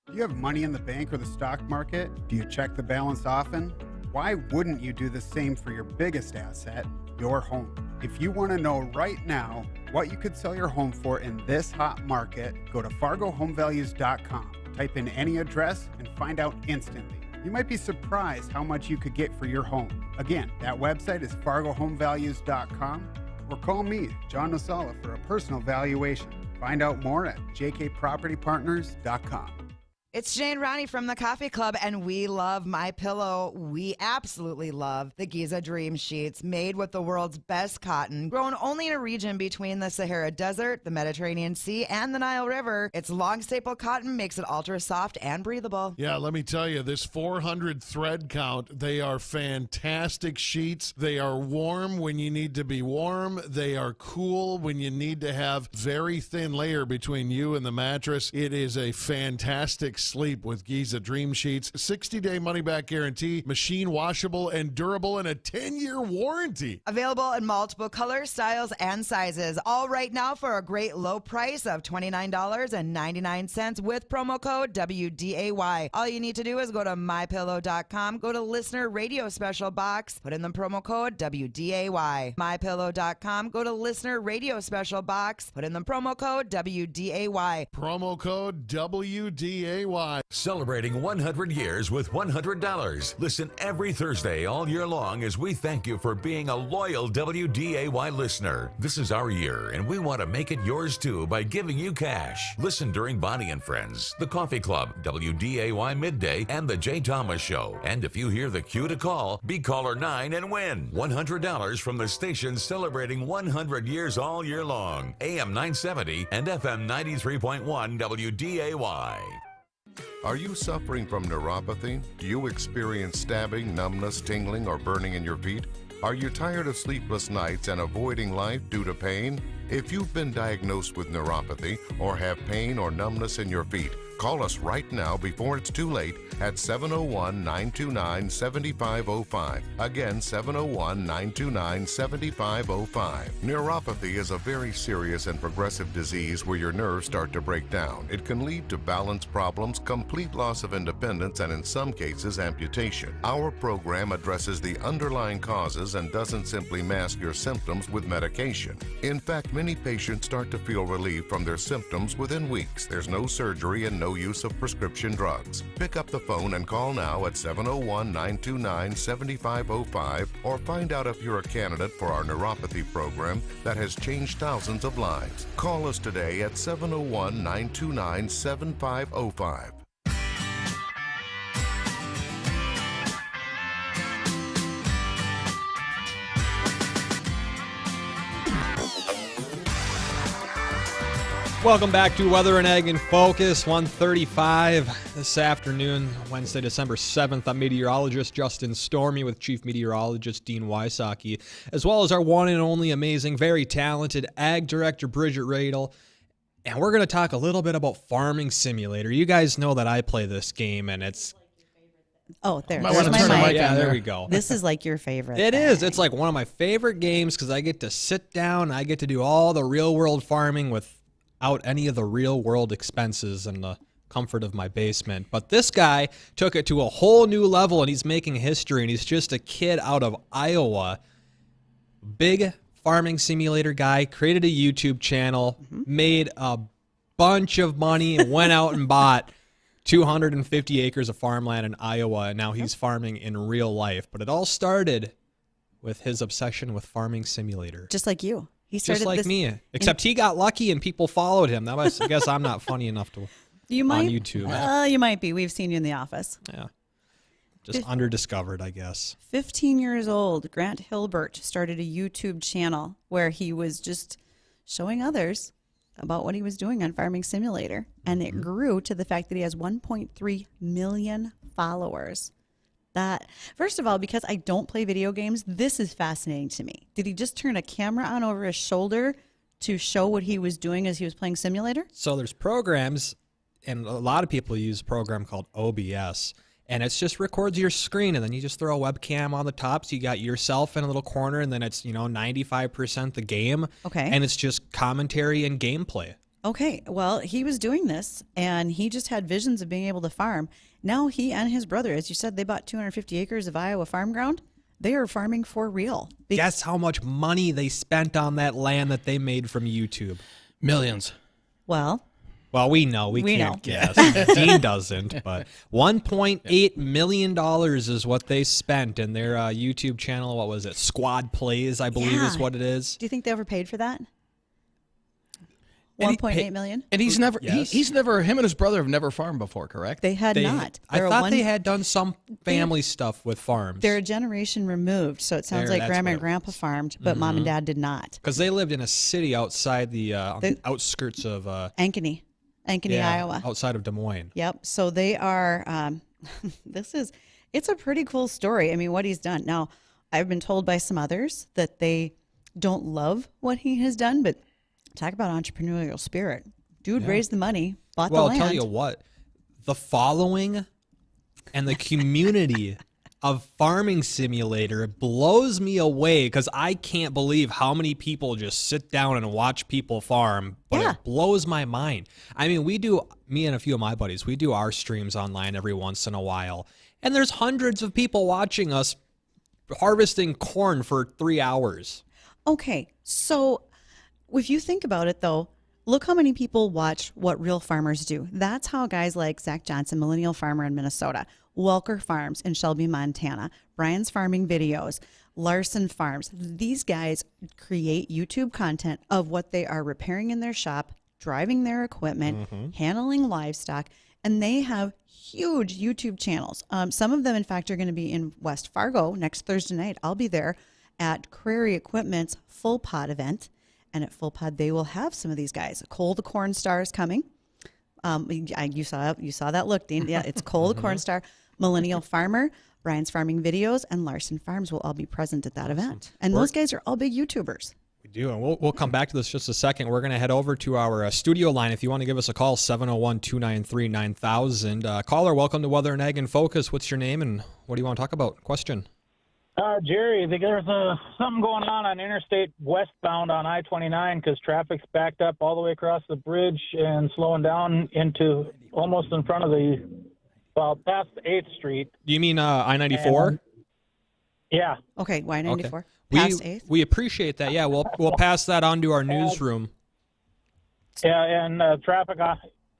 Speaker 25: Do you have money in the bank or the stock market? Do you check the balance often? Why wouldn't you do the same for your biggest asset, your home? If you want to know right now what you could sell your home for in this hot market, go to FargoHomeValues.com. Type in any address and find out instantly. You might be surprised how much you could get for your home. Again, that website is FargoHomeValues.com, or call me, John Nosala, for a personal valuation. Find out more at JKPropertyPartners.com.
Speaker 8: It's Jane Ronnie from the Coffee Club, and we love MyPillow. We absolutely love the Giza Dream Sheets, made with the world's best cotton, grown only in a region between the Sahara Desert, the Mediterranean Sea, and the Nile River. Its long staple cotton makes it ultra soft and breathable.
Speaker 9: Yeah, let me tell you, this 400 thread count, they are fantastic sheets. They are warm when you need to be warm. They are cool when you need to have very thin layer between you and the mattress. It is a fantastic sleep with Giza Dream Sheets. 60-day money-back guarantee, machine washable and durable, and a 10-year warranty.
Speaker 8: Available in multiple colors, styles, and sizes. All right now for a great low price of $29.99 with promo code WDAY. All you need to do is go to MyPillow.com, go to Listener Radio Special Box, put in the promo code WDAY. MyPillow.com, go to Listener Radio Special Box, put in the promo code WDAY.
Speaker 9: Promo code WDAY.
Speaker 10: Celebrating 100 years with $100. Listen every Thursday all year long as we thank you for being a loyal WDAY listener. This is our year, and we want to make it yours too by giving you cash. Listen during Bonnie and Friends, The Coffee Club, WDAY Midday, and The Jay Thomas Show. And if you hear the cue to call, be caller 9 and win $100 from the station celebrating 100 years all year long. AM 970 and FM 93.1 WDAY.
Speaker 14: Are you suffering from neuropathy? Do you experience stabbing, numbness, tingling, or burning in your feet? Are you tired of sleepless nights and avoiding life due to pain? If you've been diagnosed with neuropathy or have pain or numbness in your feet, call us right now before it's too late at 701-929-7505. Again, 701-929-7505. Neuropathy is a very serious and progressive disease where your nerves start to break down. It can lead to balance problems, complete loss of independence, and in some cases, amputation. Our program addresses the underlying causes and doesn't simply mask your symptoms with medication. In fact, many patients start to feel relief from their symptoms within weeks. There's no surgery and no use of prescription drugs. Pick up the phone and call now at 701-929-7505 or find out if you're a candidate for our neuropathy program that has changed thousands of lives. Call us today at 701-929-7505.
Speaker 4: Welcome back to Weather and Ag in Focus, 1:35 this afternoon, Wednesday, December 7th. I'm meteorologist Justin Storm with Chief Meteorologist Dean Wysocki, as well as our one and only amazing, very talented Ag Director Bridgette Readel. And we're going to talk a little bit about Farming Simulator. You guys know that I play this game, and it's...
Speaker 6: Oh, there's
Speaker 4: my mic. Yeah, there we go.
Speaker 6: This is like your favorite.
Speaker 4: It is. It's like one of my favorite games because I get to sit down, I get to do all the real-world farming without any of the real-world expenses and the comfort of my basement. But this guy took it to a whole new level, and he's making history, and he's just a kid out of Iowa. Big farming simulator guy, created a YouTube channel, made a bunch of money, and went out and bought 250 acres of farmland in Iowa, and now he's farming in real life. But it all started with his obsession with Farming Simulator.
Speaker 6: Just like you. He started
Speaker 4: just like
Speaker 6: this
Speaker 4: me, except he got lucky and people followed him. I guess I'm not funny enough to on YouTube.
Speaker 6: You might be. We've seen you in the office.
Speaker 4: Yeah. Just underdiscovered, I guess.
Speaker 6: 15 years old, Grant Hilbert started a YouTube channel where he was just showing others about what he was doing on Farming Simulator. And it grew to the fact that he has 1.3 million followers. That, first of all, because I don't play video games, this is fascinating to me. Did he just turn a camera on over his shoulder to show what he was doing as he was playing Simulator?
Speaker 4: So there's programs, and a lot of people use a program called OBS, and it just records your screen, and then you just throw a webcam on the top, so you got yourself in a little corner, and then it's 95% the game.
Speaker 6: Okay.
Speaker 4: And it's just commentary and gameplay.
Speaker 6: Okay, well, he was doing this, and he just had visions of being able to farm. Now he and his brother, as you said, they bought 250 acres of Iowa farm ground. They are farming for real.
Speaker 4: Guess how much money they spent on that land that they made from YouTube?
Speaker 5: Millions.
Speaker 6: Well,
Speaker 4: we know. We can't guess. Dean doesn't, but $1.8 million is what they spent in their YouTube channel. What was it? Squad Plays, I believe is what it is.
Speaker 6: Do you think they overpaid for that? $1.8 million.
Speaker 5: And he's never, him and his brother have never farmed before, correct?
Speaker 6: They had not.
Speaker 4: I thought they had done some family stuff with farms.
Speaker 6: They're a generation removed, so it sounds like Grandma and Grandpa farmed, but Mom and Dad did not.
Speaker 4: Because they lived in a city outside the outskirts of
Speaker 6: Ankeny, Iowa.
Speaker 4: Outside of Des Moines.
Speaker 6: Yep. So they are, it's a pretty cool story. I mean, what he's done. Now, I've been told by some others that they don't love what he has done, but talk about entrepreneurial spirit. Dude raised the money, bought the land.
Speaker 4: Well, I'll tell you what, the following and the community of Farming Simulator blows me away because I can't believe how many people just sit down and watch people farm, but it blows my mind. I mean, me and a few of my buddies, we do our streams online every once in a while, and there's hundreds of people watching us harvesting corn for 3 hours.
Speaker 6: Okay, so if you think about it, though, look how many people watch what real farmers do. That's how guys like Zach Johnson, millennial farmer in Minnesota, Welker Farms in Shelby, Montana, Brian's Farming Videos, Larson Farms. These guys create YouTube content of what they are repairing in their shop, driving their equipment, handling livestock, and they have huge YouTube channels. Some of them, in fact, are going to be in West Fargo next Thursday night. I'll be there at Prairie Equipment's Full Pod event. And at Full Pod, they will have some of these guys. Cole the Corn Star is coming. You saw that look, Dean. Yeah, it's Cole the Corn Star, Millennial Farmer, Brian's Farming Videos, and Larson Farms will all be present at that event. And those guys are all big YouTubers.
Speaker 4: We do, and we'll come back to this just a second. We're going to head over to our studio line. If you want to give us a call, 701-293-9000. Caller, welcome to Weather and Ag in Focus. What's your name, and what do you want to talk about? Question.
Speaker 2: Jerry, there's something going on Interstate westbound on I-29 because traffic's backed up all the way across the bridge and slowing down into almost in front of past 8th Street.
Speaker 4: Do you mean I-94?
Speaker 2: Yeah.
Speaker 6: Okay, Y-94.
Speaker 4: Okay.
Speaker 6: Past 8th?
Speaker 4: We appreciate that. Yeah, we'll pass that on to our newsroom.
Speaker 2: Yeah, and traffic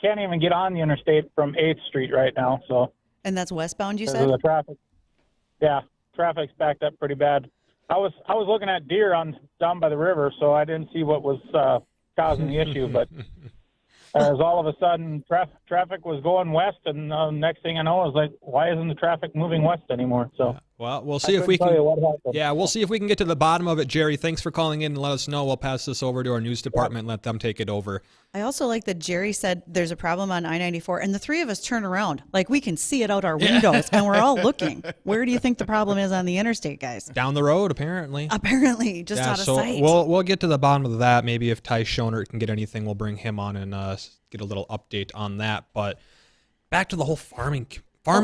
Speaker 2: can't even get on the interstate from 8th Street right now. So.
Speaker 6: And that's westbound, you said?
Speaker 2: The traffic. Yeah. Traffic's backed up pretty bad. I was looking at deer down by the river, so I didn't see what was causing the issue. But as all of a sudden traffic was going west, and next thing I know, I was like, why isn't the traffic moving west anymore? So
Speaker 4: well, we'll see if we can. Yeah, we'll see if we can get to the bottom of it, Jerry. Thanks for calling in and let us know. We'll pass this over to our news department and let them take it over.
Speaker 6: I also like that Jerry said there's a problem on I-94, and the three of us turn around. Like, we can see it out our windows, and we're all looking. Where do you think the problem is on the interstate, guys?
Speaker 4: Down the road, apparently.
Speaker 6: Apparently, just out of sight.
Speaker 4: We'll get to the bottom of that. Maybe if Ty Schoenert can get anything, we'll bring him on and get a little update on that. But back to the whole farming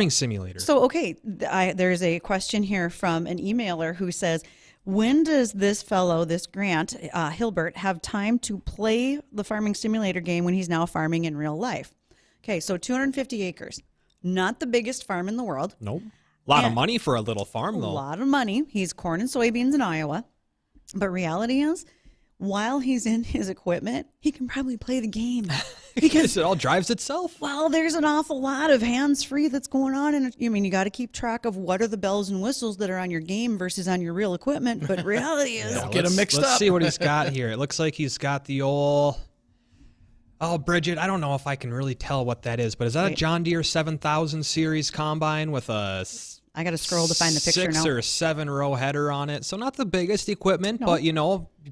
Speaker 4: simulator.
Speaker 6: So, okay, there's a question here from an emailer who says, when does this fellow, this Grant Hilbert, have time to play the farming simulator game when he's now farming in real life? Okay, so 250 acres. Not the biggest farm in the world.
Speaker 4: Nope. A lot of money for a little farm, though.
Speaker 6: A lot of money. He's corn and soybeans in Iowa. But reality is, while he's in his equipment, he can probably play the game.
Speaker 4: Because it all drives itself.
Speaker 6: Well, there's an awful lot of hands-free that's going on. And you got to keep track of what are the bells and whistles that are on your game versus on your real equipment. But reality is...
Speaker 5: get them mixed up.
Speaker 4: Let's see what he's got here. It looks like he's got the old... Oh, Bridgette, I don't know if I can really tell what that is, but is that a John Deere 7000 series combine with a...
Speaker 6: I got to scroll to find the picture now.
Speaker 4: 6 or 7 row header on it. So not the biggest equipment, but,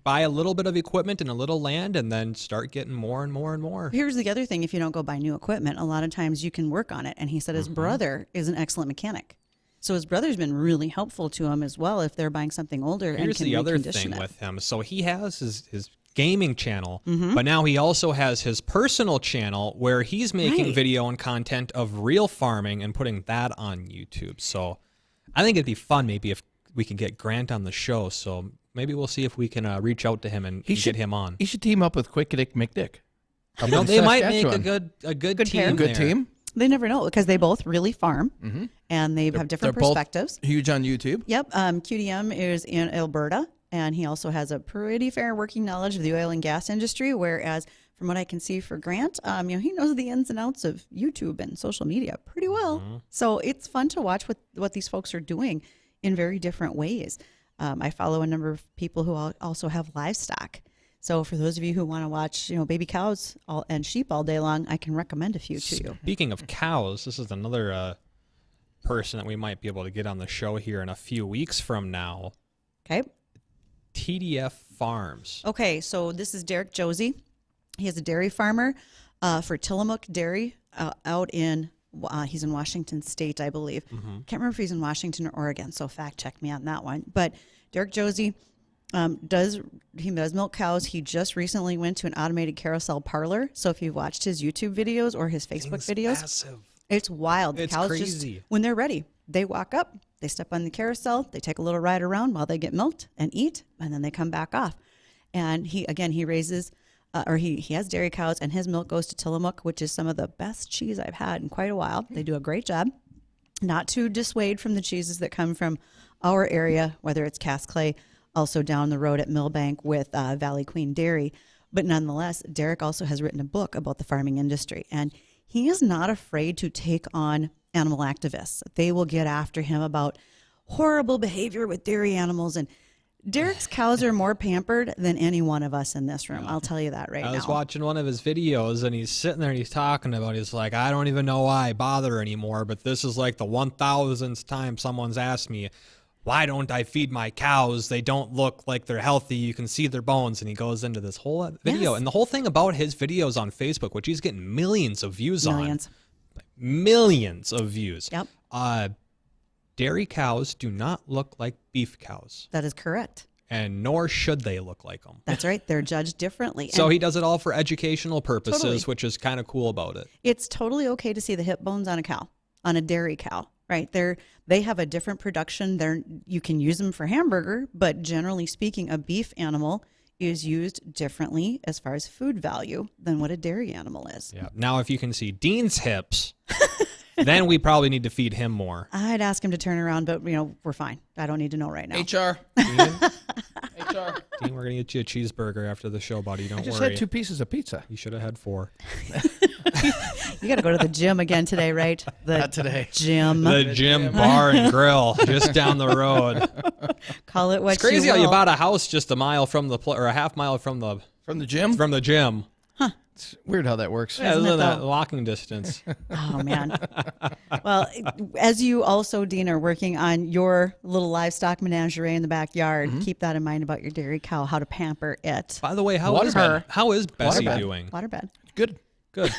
Speaker 4: buy a little bit of equipment and a little land and then start getting more and more and more.
Speaker 6: Here's the other thing. If you don't go buy new equipment, a lot of times you can work on it. And he said his brother is an excellent mechanic. So his brother's been really helpful to him as well if they're buying something older.
Speaker 4: Here's the other thing with him. So he has his gaming channel, but now he also has his personal channel where he's making video and content of real farming and putting that on YouTube. So I think it'd be fun maybe if we can get Grant on the show. So maybe we'll see if we can reach out to him and get him on.
Speaker 5: He should team up with Quick Dick McDick.
Speaker 4: They might make a good team.
Speaker 5: A good team.
Speaker 6: They never know because they both really farm and they have different perspectives.
Speaker 5: Both huge on YouTube.
Speaker 6: Yep. QDM is in Alberta. And he also has a pretty fair working knowledge of the oil and gas industry, whereas from what I can see for Grant, he knows the ins and outs of YouTube and social media pretty well. So it's fun to watch what these folks are doing in very different ways. I follow a number of people who also have livestock. So for those of you who want to watch, baby cows and sheep all day long, I can recommend a few to you.
Speaker 4: Speaking of cows, this is another person that we might be able to get on the show here in a few weeks from now.
Speaker 6: Okay.
Speaker 4: TDF Farms.
Speaker 6: Okay, so this is Derek Josie. He is a dairy farmer for Tillamook Dairy out in, he's in Washington State, I believe.
Speaker 4: Mm-hmm.
Speaker 6: Can't remember if he's in Washington or Oregon, so fact check me on that one. But Derek Josie does milk cows. He just recently went to an automated carousel parlor. So if you've watched his YouTube videos or his Facebook videos,
Speaker 4: massive.
Speaker 6: It's wild. The
Speaker 4: It's
Speaker 6: cows
Speaker 4: crazy.
Speaker 6: just, when they're ready, they walk up, they step on the carousel, they take a little ride around while they get milked and eat, and then they come back off. And he raises, he has dairy cows, and his milk goes to Tillamook, which is some of the best cheese I've had in quite a while. They do a great job, not to dissuade from the cheeses that come from our area, whether it's Cass Clay, also down the road at Millbank with Valley Queen Dairy. But nonetheless, Derek also has written a book about the farming industry, and he is not afraid to take on animal activists. They will get after him about horrible behavior with dairy animals, and Derek's cows are more pampered than any one of us in this room. I'll tell you that right now.
Speaker 4: I was watching one of his videos, and he's sitting there and he's talking about, he's like, I don't even know why I bother anymore, but this is like the 1,000th time someone's asked me, why don't I feed my cows? They don't look like they're healthy. You can see their bones. And he goes into this whole video.
Speaker 6: Yes.
Speaker 4: And the whole thing about his videos on Facebook, which he's getting millions of views on. Millions of views.
Speaker 6: Yep.
Speaker 4: Dairy cows do not look like beef cows.
Speaker 6: That is correct.
Speaker 4: And nor should they look like them.
Speaker 6: That's right. They're judged differently.
Speaker 4: So
Speaker 6: And
Speaker 4: he does it all for educational purposes,
Speaker 6: Totally.
Speaker 4: which is kind of cool about it.
Speaker 6: it's totally okay to see the hip bones on a cow, on a dairy cow, right? They have a different production. You can use them for hamburger, but generally speaking, a beef animal is used differently as far as food value than what a dairy animal is.
Speaker 4: Yeah. Now, if you can see Dean's hips, then we probably need to feed him more.
Speaker 6: I'd ask him to turn around, but we're fine. I don't need to know right now.
Speaker 5: HR.
Speaker 4: Dean, we're going to get you a cheeseburger after the show, buddy. Don't
Speaker 5: I just
Speaker 4: worry.
Speaker 5: had 2 pieces of pizza.
Speaker 4: You should have had 4.
Speaker 6: You got to go to the gym again today, right?
Speaker 5: Not today.
Speaker 6: Gym.
Speaker 4: The gym bar and grill just down the road.
Speaker 6: Call it what
Speaker 4: It's crazy
Speaker 6: you
Speaker 4: how
Speaker 6: will.
Speaker 4: you bought a house just a mile from the or a half mile from the
Speaker 5: gym.
Speaker 4: From the gym.
Speaker 5: It's weird how that works.
Speaker 4: Yeah, isn't that walking distance?
Speaker 6: Oh, man. Well, as you also, Dean, are working on your little livestock menagerie in the backyard, keep that in mind about your dairy cow, how to pamper it.
Speaker 4: By the way, how is Bessie doing?
Speaker 6: Waterbed.
Speaker 5: Good.
Speaker 4: Good.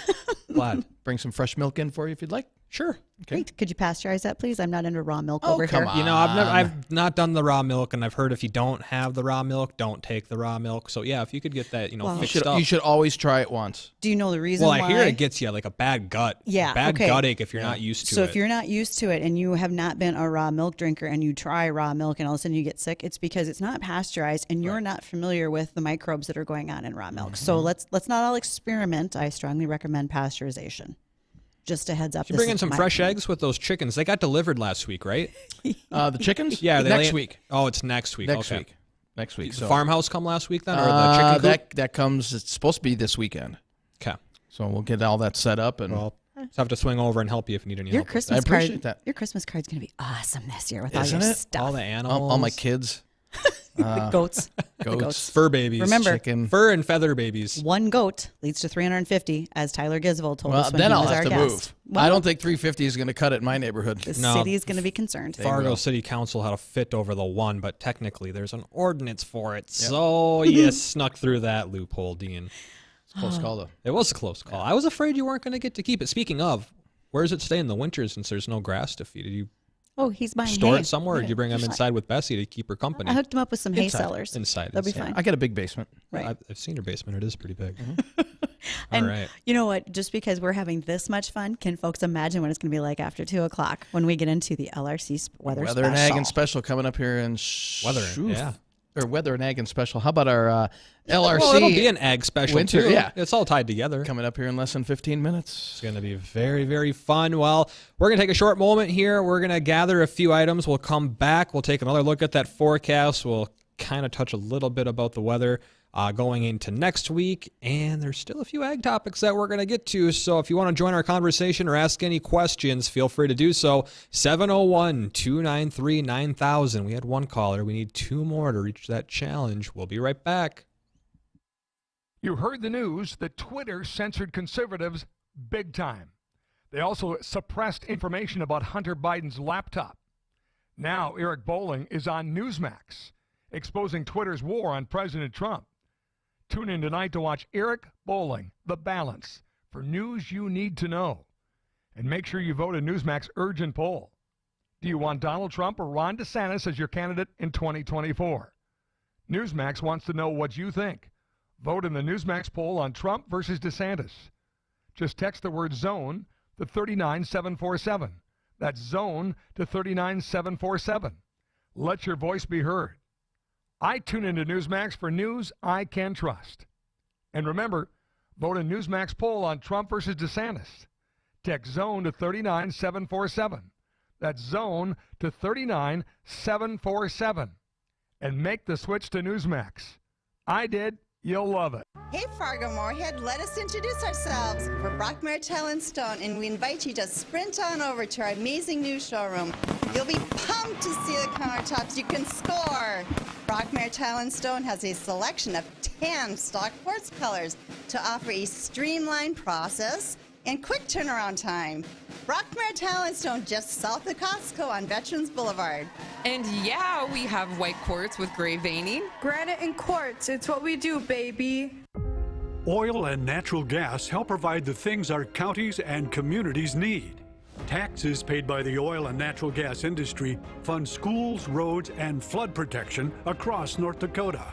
Speaker 4: Glad.
Speaker 5: Bring some fresh milk in for you if you'd like.
Speaker 4: Sure.
Speaker 5: Okay.
Speaker 6: Great. Could you pasteurize that, please? I'm not into raw milk
Speaker 5: Oh,
Speaker 6: over
Speaker 5: come
Speaker 6: here.
Speaker 5: on.
Speaker 4: You know, I've not done the raw milk, and I've heard if you don't have the raw milk, don't take the raw milk. So yeah, if you could get that, fixed up.
Speaker 5: You should always try it once.
Speaker 6: Do you know the reason
Speaker 4: Well,
Speaker 6: why?
Speaker 4: I hear it gets you like a bad gut.
Speaker 6: Yeah,
Speaker 4: Bad
Speaker 6: okay.
Speaker 4: gut ache if you're not used to
Speaker 6: So
Speaker 4: it.
Speaker 6: if you're not used to it and you have not been a raw milk drinker and you try raw milk and all of a sudden you get sick, it's because it's not pasteurized and you're not familiar with the microbes that are going on in raw milk. So let's not all experiment. I strongly recommend pasteurization. Just a heads up.
Speaker 4: You bring in some fresh eggs with those chickens. They got delivered last week, right?
Speaker 5: The chickens?
Speaker 4: Yeah,
Speaker 5: next week.
Speaker 4: Oh, it's next week.
Speaker 5: Next
Speaker 4: Okay.
Speaker 5: week. Next week.
Speaker 4: Did
Speaker 5: So
Speaker 4: the farmhouse come last week then, or the chicken coop?
Speaker 5: that comes. It's supposed to be this weekend.
Speaker 4: Okay.
Speaker 5: So we'll get all that set up and.
Speaker 4: Well, just have to swing over and help you if you need any
Speaker 6: Your
Speaker 4: help.
Speaker 6: Christmas
Speaker 5: I appreciate
Speaker 6: card.
Speaker 5: that.
Speaker 6: Your Christmas card's going to be awesome this year with
Speaker 5: Isn't
Speaker 6: all your
Speaker 5: it?
Speaker 6: stuff.
Speaker 4: All the animals,
Speaker 5: all my kids.
Speaker 6: The goats. The
Speaker 5: Goats.
Speaker 4: fur babies.
Speaker 6: Remember,
Speaker 5: chicken.
Speaker 4: Fur and feather babies.
Speaker 6: one goat leads to 350, as Tyler Gisvold told
Speaker 5: Well,
Speaker 6: us when
Speaker 5: then
Speaker 6: he
Speaker 5: I'll
Speaker 6: was
Speaker 5: have
Speaker 6: our
Speaker 5: to
Speaker 6: guest.
Speaker 5: move.
Speaker 6: Well,
Speaker 5: I don't think 350 is going to cut it in my neighborhood.
Speaker 6: the
Speaker 4: No.
Speaker 6: city is going to be concerned.
Speaker 4: Fargo
Speaker 5: will.
Speaker 4: City Council had a fit over the one, but technically there's an ordinance for it. So you snuck through that loophole, Dean.
Speaker 5: It's a close call, though.
Speaker 4: It was a close call. I was afraid you weren't going to get to keep it. Speaking of, where does it stay in the winter since there's no grass to feed? Did you
Speaker 6: Oh, he's buying
Speaker 4: store
Speaker 6: hay.
Speaker 4: it somewhere, or did you bring him
Speaker 6: Just
Speaker 4: inside with Bessie to keep her company?
Speaker 6: I hooked him up with some hay
Speaker 5: Inside.
Speaker 6: sellers.
Speaker 4: Inside.
Speaker 6: They'll be
Speaker 4: inside.
Speaker 6: fine.
Speaker 5: I got a big basement.
Speaker 6: Right.
Speaker 4: I've seen your basement. It is pretty big.
Speaker 6: And
Speaker 4: All right.
Speaker 6: you know what? Just because we're having this much fun, can folks imagine what it's going to be like after 2 o'clock when we get into the LRC weather
Speaker 5: Weather
Speaker 6: special?
Speaker 5: and Ag and Special coming up here in Weather and Ag and Special. How about our LRC?
Speaker 4: Well, it'll be an ag special
Speaker 5: winter,
Speaker 4: too.
Speaker 5: yeah.
Speaker 4: It's all tied together.
Speaker 5: Coming up here in less than 15 minutes.
Speaker 4: It's going to be very, very fun. Well, we're going to take a short moment here. We're going to gather a few items. We'll come back. We'll take another look at that forecast. We'll kind of touch a little bit about the weather going into next week. And there's still a few ag topics that we're going to get to. So if you want to join our conversation or ask any questions, feel free to do so. 701-293-9000. We had one caller. We need 2 more to reach that challenge. We'll be right back.
Speaker 11: You heard the news that Twitter censored conservatives big time. They also suppressed information about Hunter Biden's laptop. Now Eric Bolling is on Newsmax, exposing Twitter's war on President Trump. Tune in tonight to watch Eric Bolling, The Balance, for news you need to know. And make sure you vote in Newsmax urgent poll. Do you want Donald Trump or Ron DeSantis as your candidate in 2024? Newsmax wants to know what you think. Vote in the Newsmax poll on Trump versus DeSantis. Just text the word ZONE to 39747. That's ZONE to 39747. Let your voice be heard. I tune into Newsmax for news I can trust. And remember, vote in Newsmax poll on Trump versus DeSantis. Text ZONE to 39747. That's ZONE to 39747. And make the switch to Newsmax. I did. You'll love it.
Speaker 12: Hey, Fargo Moorhead, let us introduce ourselves. We're Brock Martell & Stone, and we invite you to sprint on over to our amazing new showroom. You'll be pumped to see the countertops you can score. Brock Martell & Stone has a selection of 10 stock quartz colors to offer a streamlined process and quick turnaround time. Brock Martell & Stone, just south of Costco on Veterans Boulevard.
Speaker 13: And yeah, we have white quartz with gray veining.
Speaker 15: Granite and quartz, it's what we do, baby.
Speaker 16: Oil and natural gas help provide the things our counties and communities need. Taxes paid by the oil and natural gas industry fund schools, roads, and flood protection across North Dakota.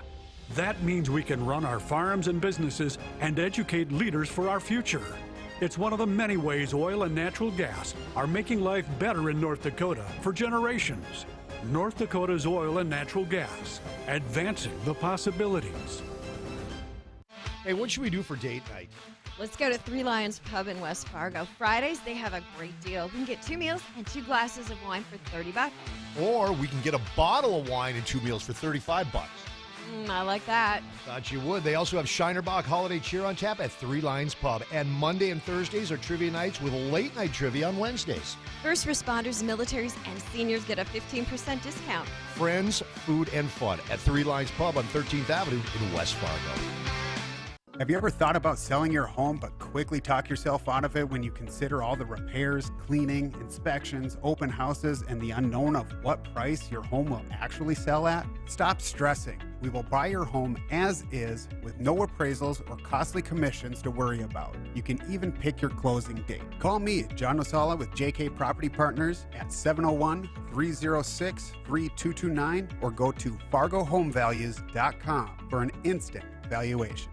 Speaker 16: That means we can run our farms and businesses and educate leaders for our future. It's one of the many ways oil and natural gas are making life better in North Dakota for generations. North Dakota's oil and natural gas, advancing the possibilities.
Speaker 26: Hey, what should we do for date night?
Speaker 27: Let's go to Three Lions Pub in West Fargo. Fridays, they have a great deal. We can get 2 meals and 2 glasses of wine for $30.
Speaker 26: Or we can get a bottle of wine and 2 meals for $35.
Speaker 27: I like that.
Speaker 26: Thought you would. They also have Shinerbach Holiday Cheer on tap at Three Lions Pub. And Monday and Thursdays are trivia nights with late night trivia on Wednesdays.
Speaker 27: First responders, militaries, and seniors get a 15% discount.
Speaker 26: Friends, food, and fun at Three Lions Pub on 13th Avenue in West Fargo.
Speaker 25: Have you ever thought about selling your home but quickly talk yourself out of it when you consider all the repairs, cleaning, inspections, open houses, and the unknown of what price your home will actually sell at? Stop stressing. We will buy your home as is with no appraisals or costly commissions to worry about. You can even pick your closing date. Call me, John Nosala with JK Property Partners at 701-306-3229 or go to fargohomevalues.com for an instant valuation.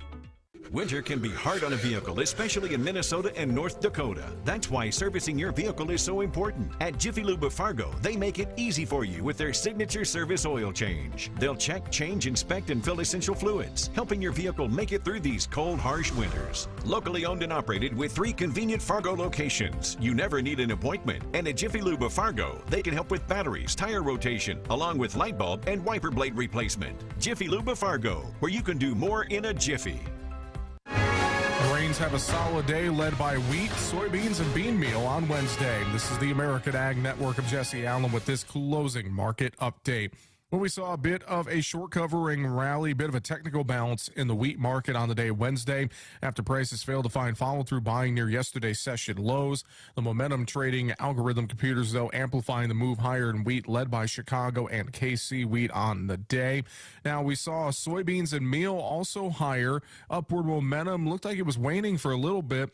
Speaker 28: Winter can be hard on a vehicle, especially in Minnesota and North Dakota. That's why servicing your vehicle is so important. At Jiffy Lube of Fargo, they make it easy for you with their signature service oil change. They'll check, change, inspect, and fill essential fluids, helping your vehicle make it through these cold, harsh winters. Locally owned and operated with 3 convenient Fargo locations. You never need an appointment. And at Jiffy Lube of Fargo, they can help with batteries, tire rotation, along with light bulb and wiper blade replacement. Jiffy Lube of Fargo, where you can do more in a jiffy.
Speaker 29: Grains have a solid day led by wheat, soybeans, and bean meal on Wednesday. This is the American Ag Network of Jesse Allen with this closing market update. Well, we saw a bit of a short covering rally, bit of a technical bounce in the wheat market on the day Wednesday after prices failed to find follow-through buying near yesterday's session lows. The momentum trading algorithm computers, though, amplifying the move higher in wheat led by Chicago and KC wheat on the day. Now, we saw soybeans and meal also higher. Upward momentum looked like it was waning for a little bit,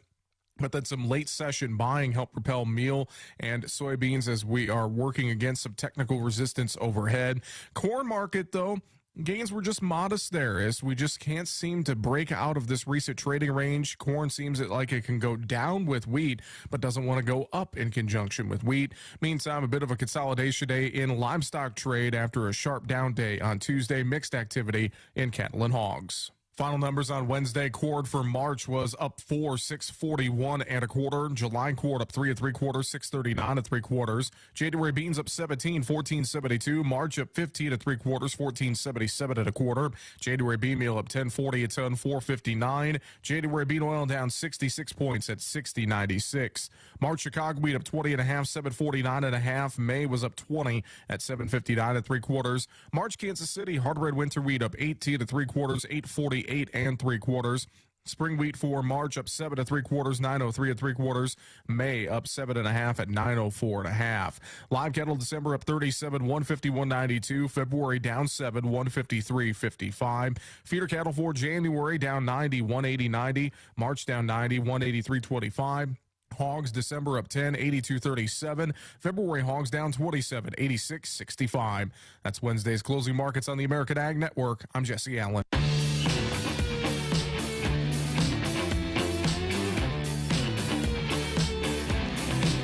Speaker 29: but then some late session buying helped propel meal and soybeans as we are working against some technical resistance overhead. Corn market, though, gains were just modest there as we just can't seem to break out of this recent trading range. Corn seems like it can go down with wheat, but doesn't want to go up in conjunction with wheat. Meantime, a bit of a consolidation day in livestock trade after a sharp down day on Tuesday. Mixed activity in cattle and hogs. Final numbers on Wednesday. Cord for March was up 641 1/4. July cord up 3 3/4, 639 3/4. January beans up 17, 1472. March up 15 3/4, 1477 1/4. January bean meal up 1040 a ton, 459. January bean oil down 66 points at 60.96. March Chicago wheat up 20 1/2, 749 1/2. May was up 20 at 759 3/4. March Kansas City hard red winter wheat up 18 3/4, 848 98 3/4. Spring wheat for March up 7 3/4, 903 3/4. May up 7 1/2 at 904 1/2. Live cattle December up 37, 151.92. February down 7, 153.55. Feeder cattle for January down 90, 180.90. March down 90, 183.25. Hogs December up 10, 82.37. February hogs down 27, 86.65. That's Wednesday's closing markets on the American Ag Network. I'm Jesse Allen.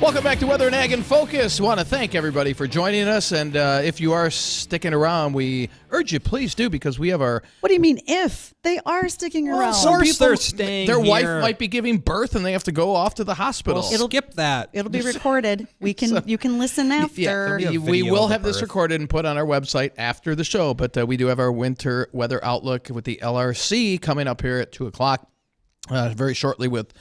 Speaker 5: Welcome back to Weather and Ag in Focus. Want to thank everybody for joining us, and if you are sticking around, we urge you, please do, because we have our...
Speaker 6: What do you mean if? They are sticking around.
Speaker 4: Of course they're staying
Speaker 5: Their
Speaker 4: here.
Speaker 5: wife might be giving birth, and they have to go off to the hospital.
Speaker 4: Well, skip that.
Speaker 6: It'll be recorded. You can listen after.
Speaker 5: Yeah, we will have this recorded and put on our website after the show, but we do have our winter weather outlook with the LRC coming up here at 2 o'clock very shortly with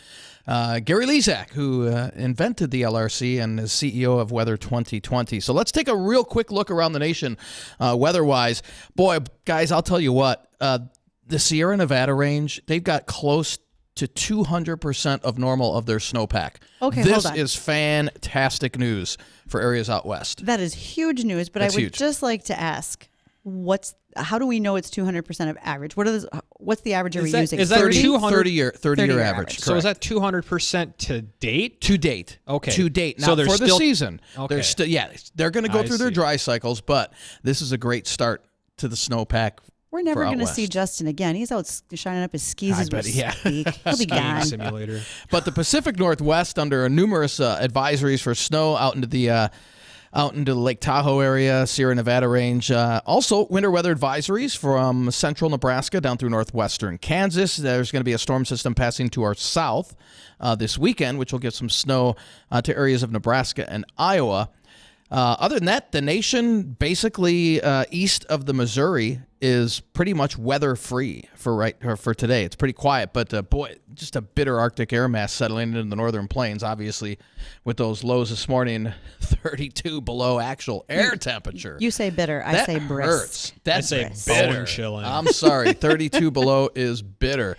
Speaker 5: Gary Lezak, who invented the LRC and is CEO of Weather 2020. So let's take a real quick look around the nation weather-wise. Boy, guys, I'll tell you what, the Sierra Nevada range, they've got close to 200% of normal of their snowpack.
Speaker 6: Okay,
Speaker 5: this
Speaker 6: hold on.
Speaker 5: is fantastic news for areas out west.
Speaker 6: That is huge news, but
Speaker 5: That's
Speaker 6: I would
Speaker 5: huge.
Speaker 6: just like to ask, how do we know it's 200% of average? What's the average are we using?
Speaker 4: Is that
Speaker 5: 30-year average.
Speaker 4: So is that 200% to date?
Speaker 5: To date.
Speaker 4: Okay.
Speaker 5: To date. Not
Speaker 4: So they're
Speaker 5: for the
Speaker 4: still-
Speaker 5: season.
Speaker 4: Okay.
Speaker 5: They're going to go
Speaker 4: I
Speaker 5: through their
Speaker 4: see.
Speaker 5: dry cycles, but this is a great start to the snowpack.
Speaker 6: We're never
Speaker 5: for out
Speaker 6: going to
Speaker 5: west.
Speaker 6: see Justin again. He's out shining up his skis
Speaker 5: I
Speaker 6: as we
Speaker 5: bet, yeah.
Speaker 6: speak. He'll be gone.
Speaker 4: Simulator.
Speaker 5: But the Pacific Northwest, under numerous advisories for snow out into the Lake Tahoe area, Sierra Nevada range. Also, winter weather advisories from central Nebraska down through northwestern Kansas. There's going to be a storm system passing to our south this weekend, which will get some snow to areas of Nebraska and Iowa. Other than that, the nation basically east of the Missouri is pretty much weather-free for today. It's pretty quiet, but boy, just a bitter Arctic air mass settling into the northern plains, obviously, with those lows this morning, 32 below actual air temperature.
Speaker 6: You say bitter. I
Speaker 5: That
Speaker 6: say brisk.
Speaker 5: hurts. That's
Speaker 4: I say
Speaker 5: bitter.
Speaker 4: bone chilling.
Speaker 5: I'm sorry, 32 below is bitter.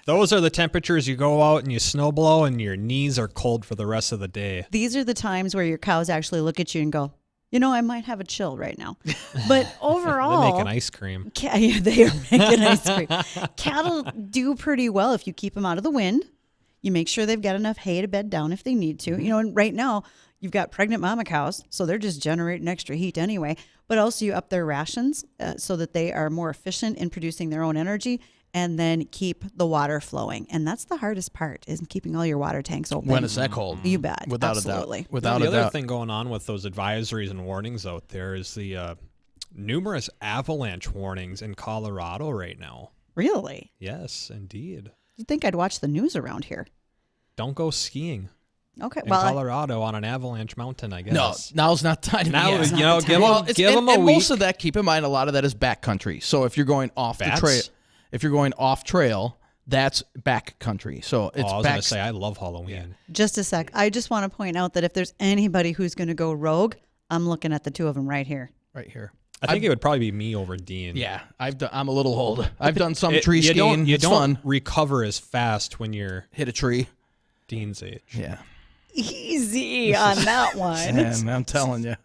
Speaker 4: Those are the temperatures you go out and you snow blow and your knees are cold for the rest of the day.
Speaker 6: These are the times where your cows actually look at you and go, I might have a chill right now. But overall...
Speaker 4: They're making ice cream.
Speaker 6: Yeah, they are making ice cream. Cattle do pretty well if you keep them out of the wind. You make sure they've got enough hay to bed down if they need to. And right now, you've got pregnant mama cows, so they're just generating extra heat anyway. But also you up their rations so that they are more efficient in producing their own energy, and then keep the water flowing. And that's the hardest part, is keeping all your water tanks open.
Speaker 5: When it's that cold.
Speaker 6: You bet.
Speaker 5: Without
Speaker 6: Absolutely.
Speaker 5: a doubt. Without
Speaker 4: the
Speaker 5: a
Speaker 4: other
Speaker 5: doubt.
Speaker 4: thing going on with those advisories and warnings out there is the numerous avalanche warnings in Colorado right now.
Speaker 6: Really?
Speaker 4: Yes, indeed.
Speaker 6: You'd think I'd watch the news around here.
Speaker 4: Don't go skiing.
Speaker 6: Okay,
Speaker 4: in
Speaker 6: well,
Speaker 4: Colorado on an avalanche mountain, I guess.
Speaker 5: No, now's not time.
Speaker 4: Now,
Speaker 5: Yeah.
Speaker 4: give them a
Speaker 5: and
Speaker 4: week.
Speaker 5: most of that, keep in mind, a lot of that is backcountry. So if you're going off the
Speaker 4: Bats?
Speaker 5: trail, that's backcountry. So it's
Speaker 4: I was going to say, I love Halloween.
Speaker 6: just a sec. I just want to point out that if there's anybody who's going to go rogue, I'm looking at the two of them right here.
Speaker 5: Right here.
Speaker 4: I think it would probably be me over Dean.
Speaker 5: Yeah, I'm a little old. I've done some tree skiing.
Speaker 4: You
Speaker 5: It's
Speaker 4: don't
Speaker 5: fun.
Speaker 4: recover as fast when you're
Speaker 5: Hit a tree.
Speaker 4: Dean's age.
Speaker 5: Yeah.
Speaker 6: Easy on that one.
Speaker 5: Man, I'm telling you.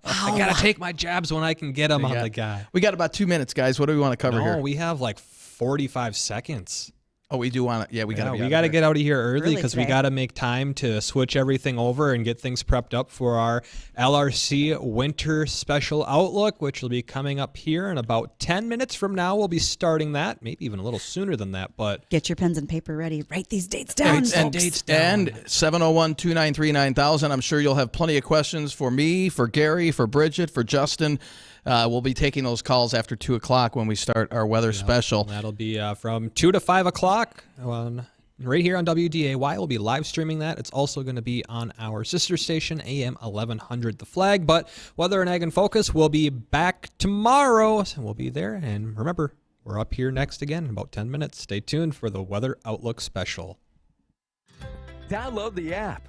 Speaker 4: I got to take my jabs when I can get them on the guy.
Speaker 5: We got about 2 minutes, guys. What do we want to cover here?
Speaker 4: We have like 45 seconds.
Speaker 5: Oh, we do want to. Yeah, we got
Speaker 4: to get out of here early because we
Speaker 6: Trey.
Speaker 4: got to make time to switch everything over and get things prepped up for our LRC Winter Special Outlook, which will be coming up here in about 10 minutes from now. We'll be starting that, maybe even a little sooner than that. But
Speaker 6: Get your pens and paper ready. Write these dates down.
Speaker 5: And dates down. And 701-293-9000. I'm sure you'll have plenty of questions for me, for Gary, for Bridgette, for Justin. We'll be taking those calls after 2 o'clock when we start our weather special.
Speaker 4: That'll be from 2 to 5 o'clock right here on WDAY. We'll be live streaming that. It's also going to be on our sister station, AM 1100 The Flag. But Weather and Ag in Focus will be back tomorrow. So we'll be there. And remember, we're up here next again in about 10 minutes. Stay tuned for the Weather Outlook Special.
Speaker 28: Download the app.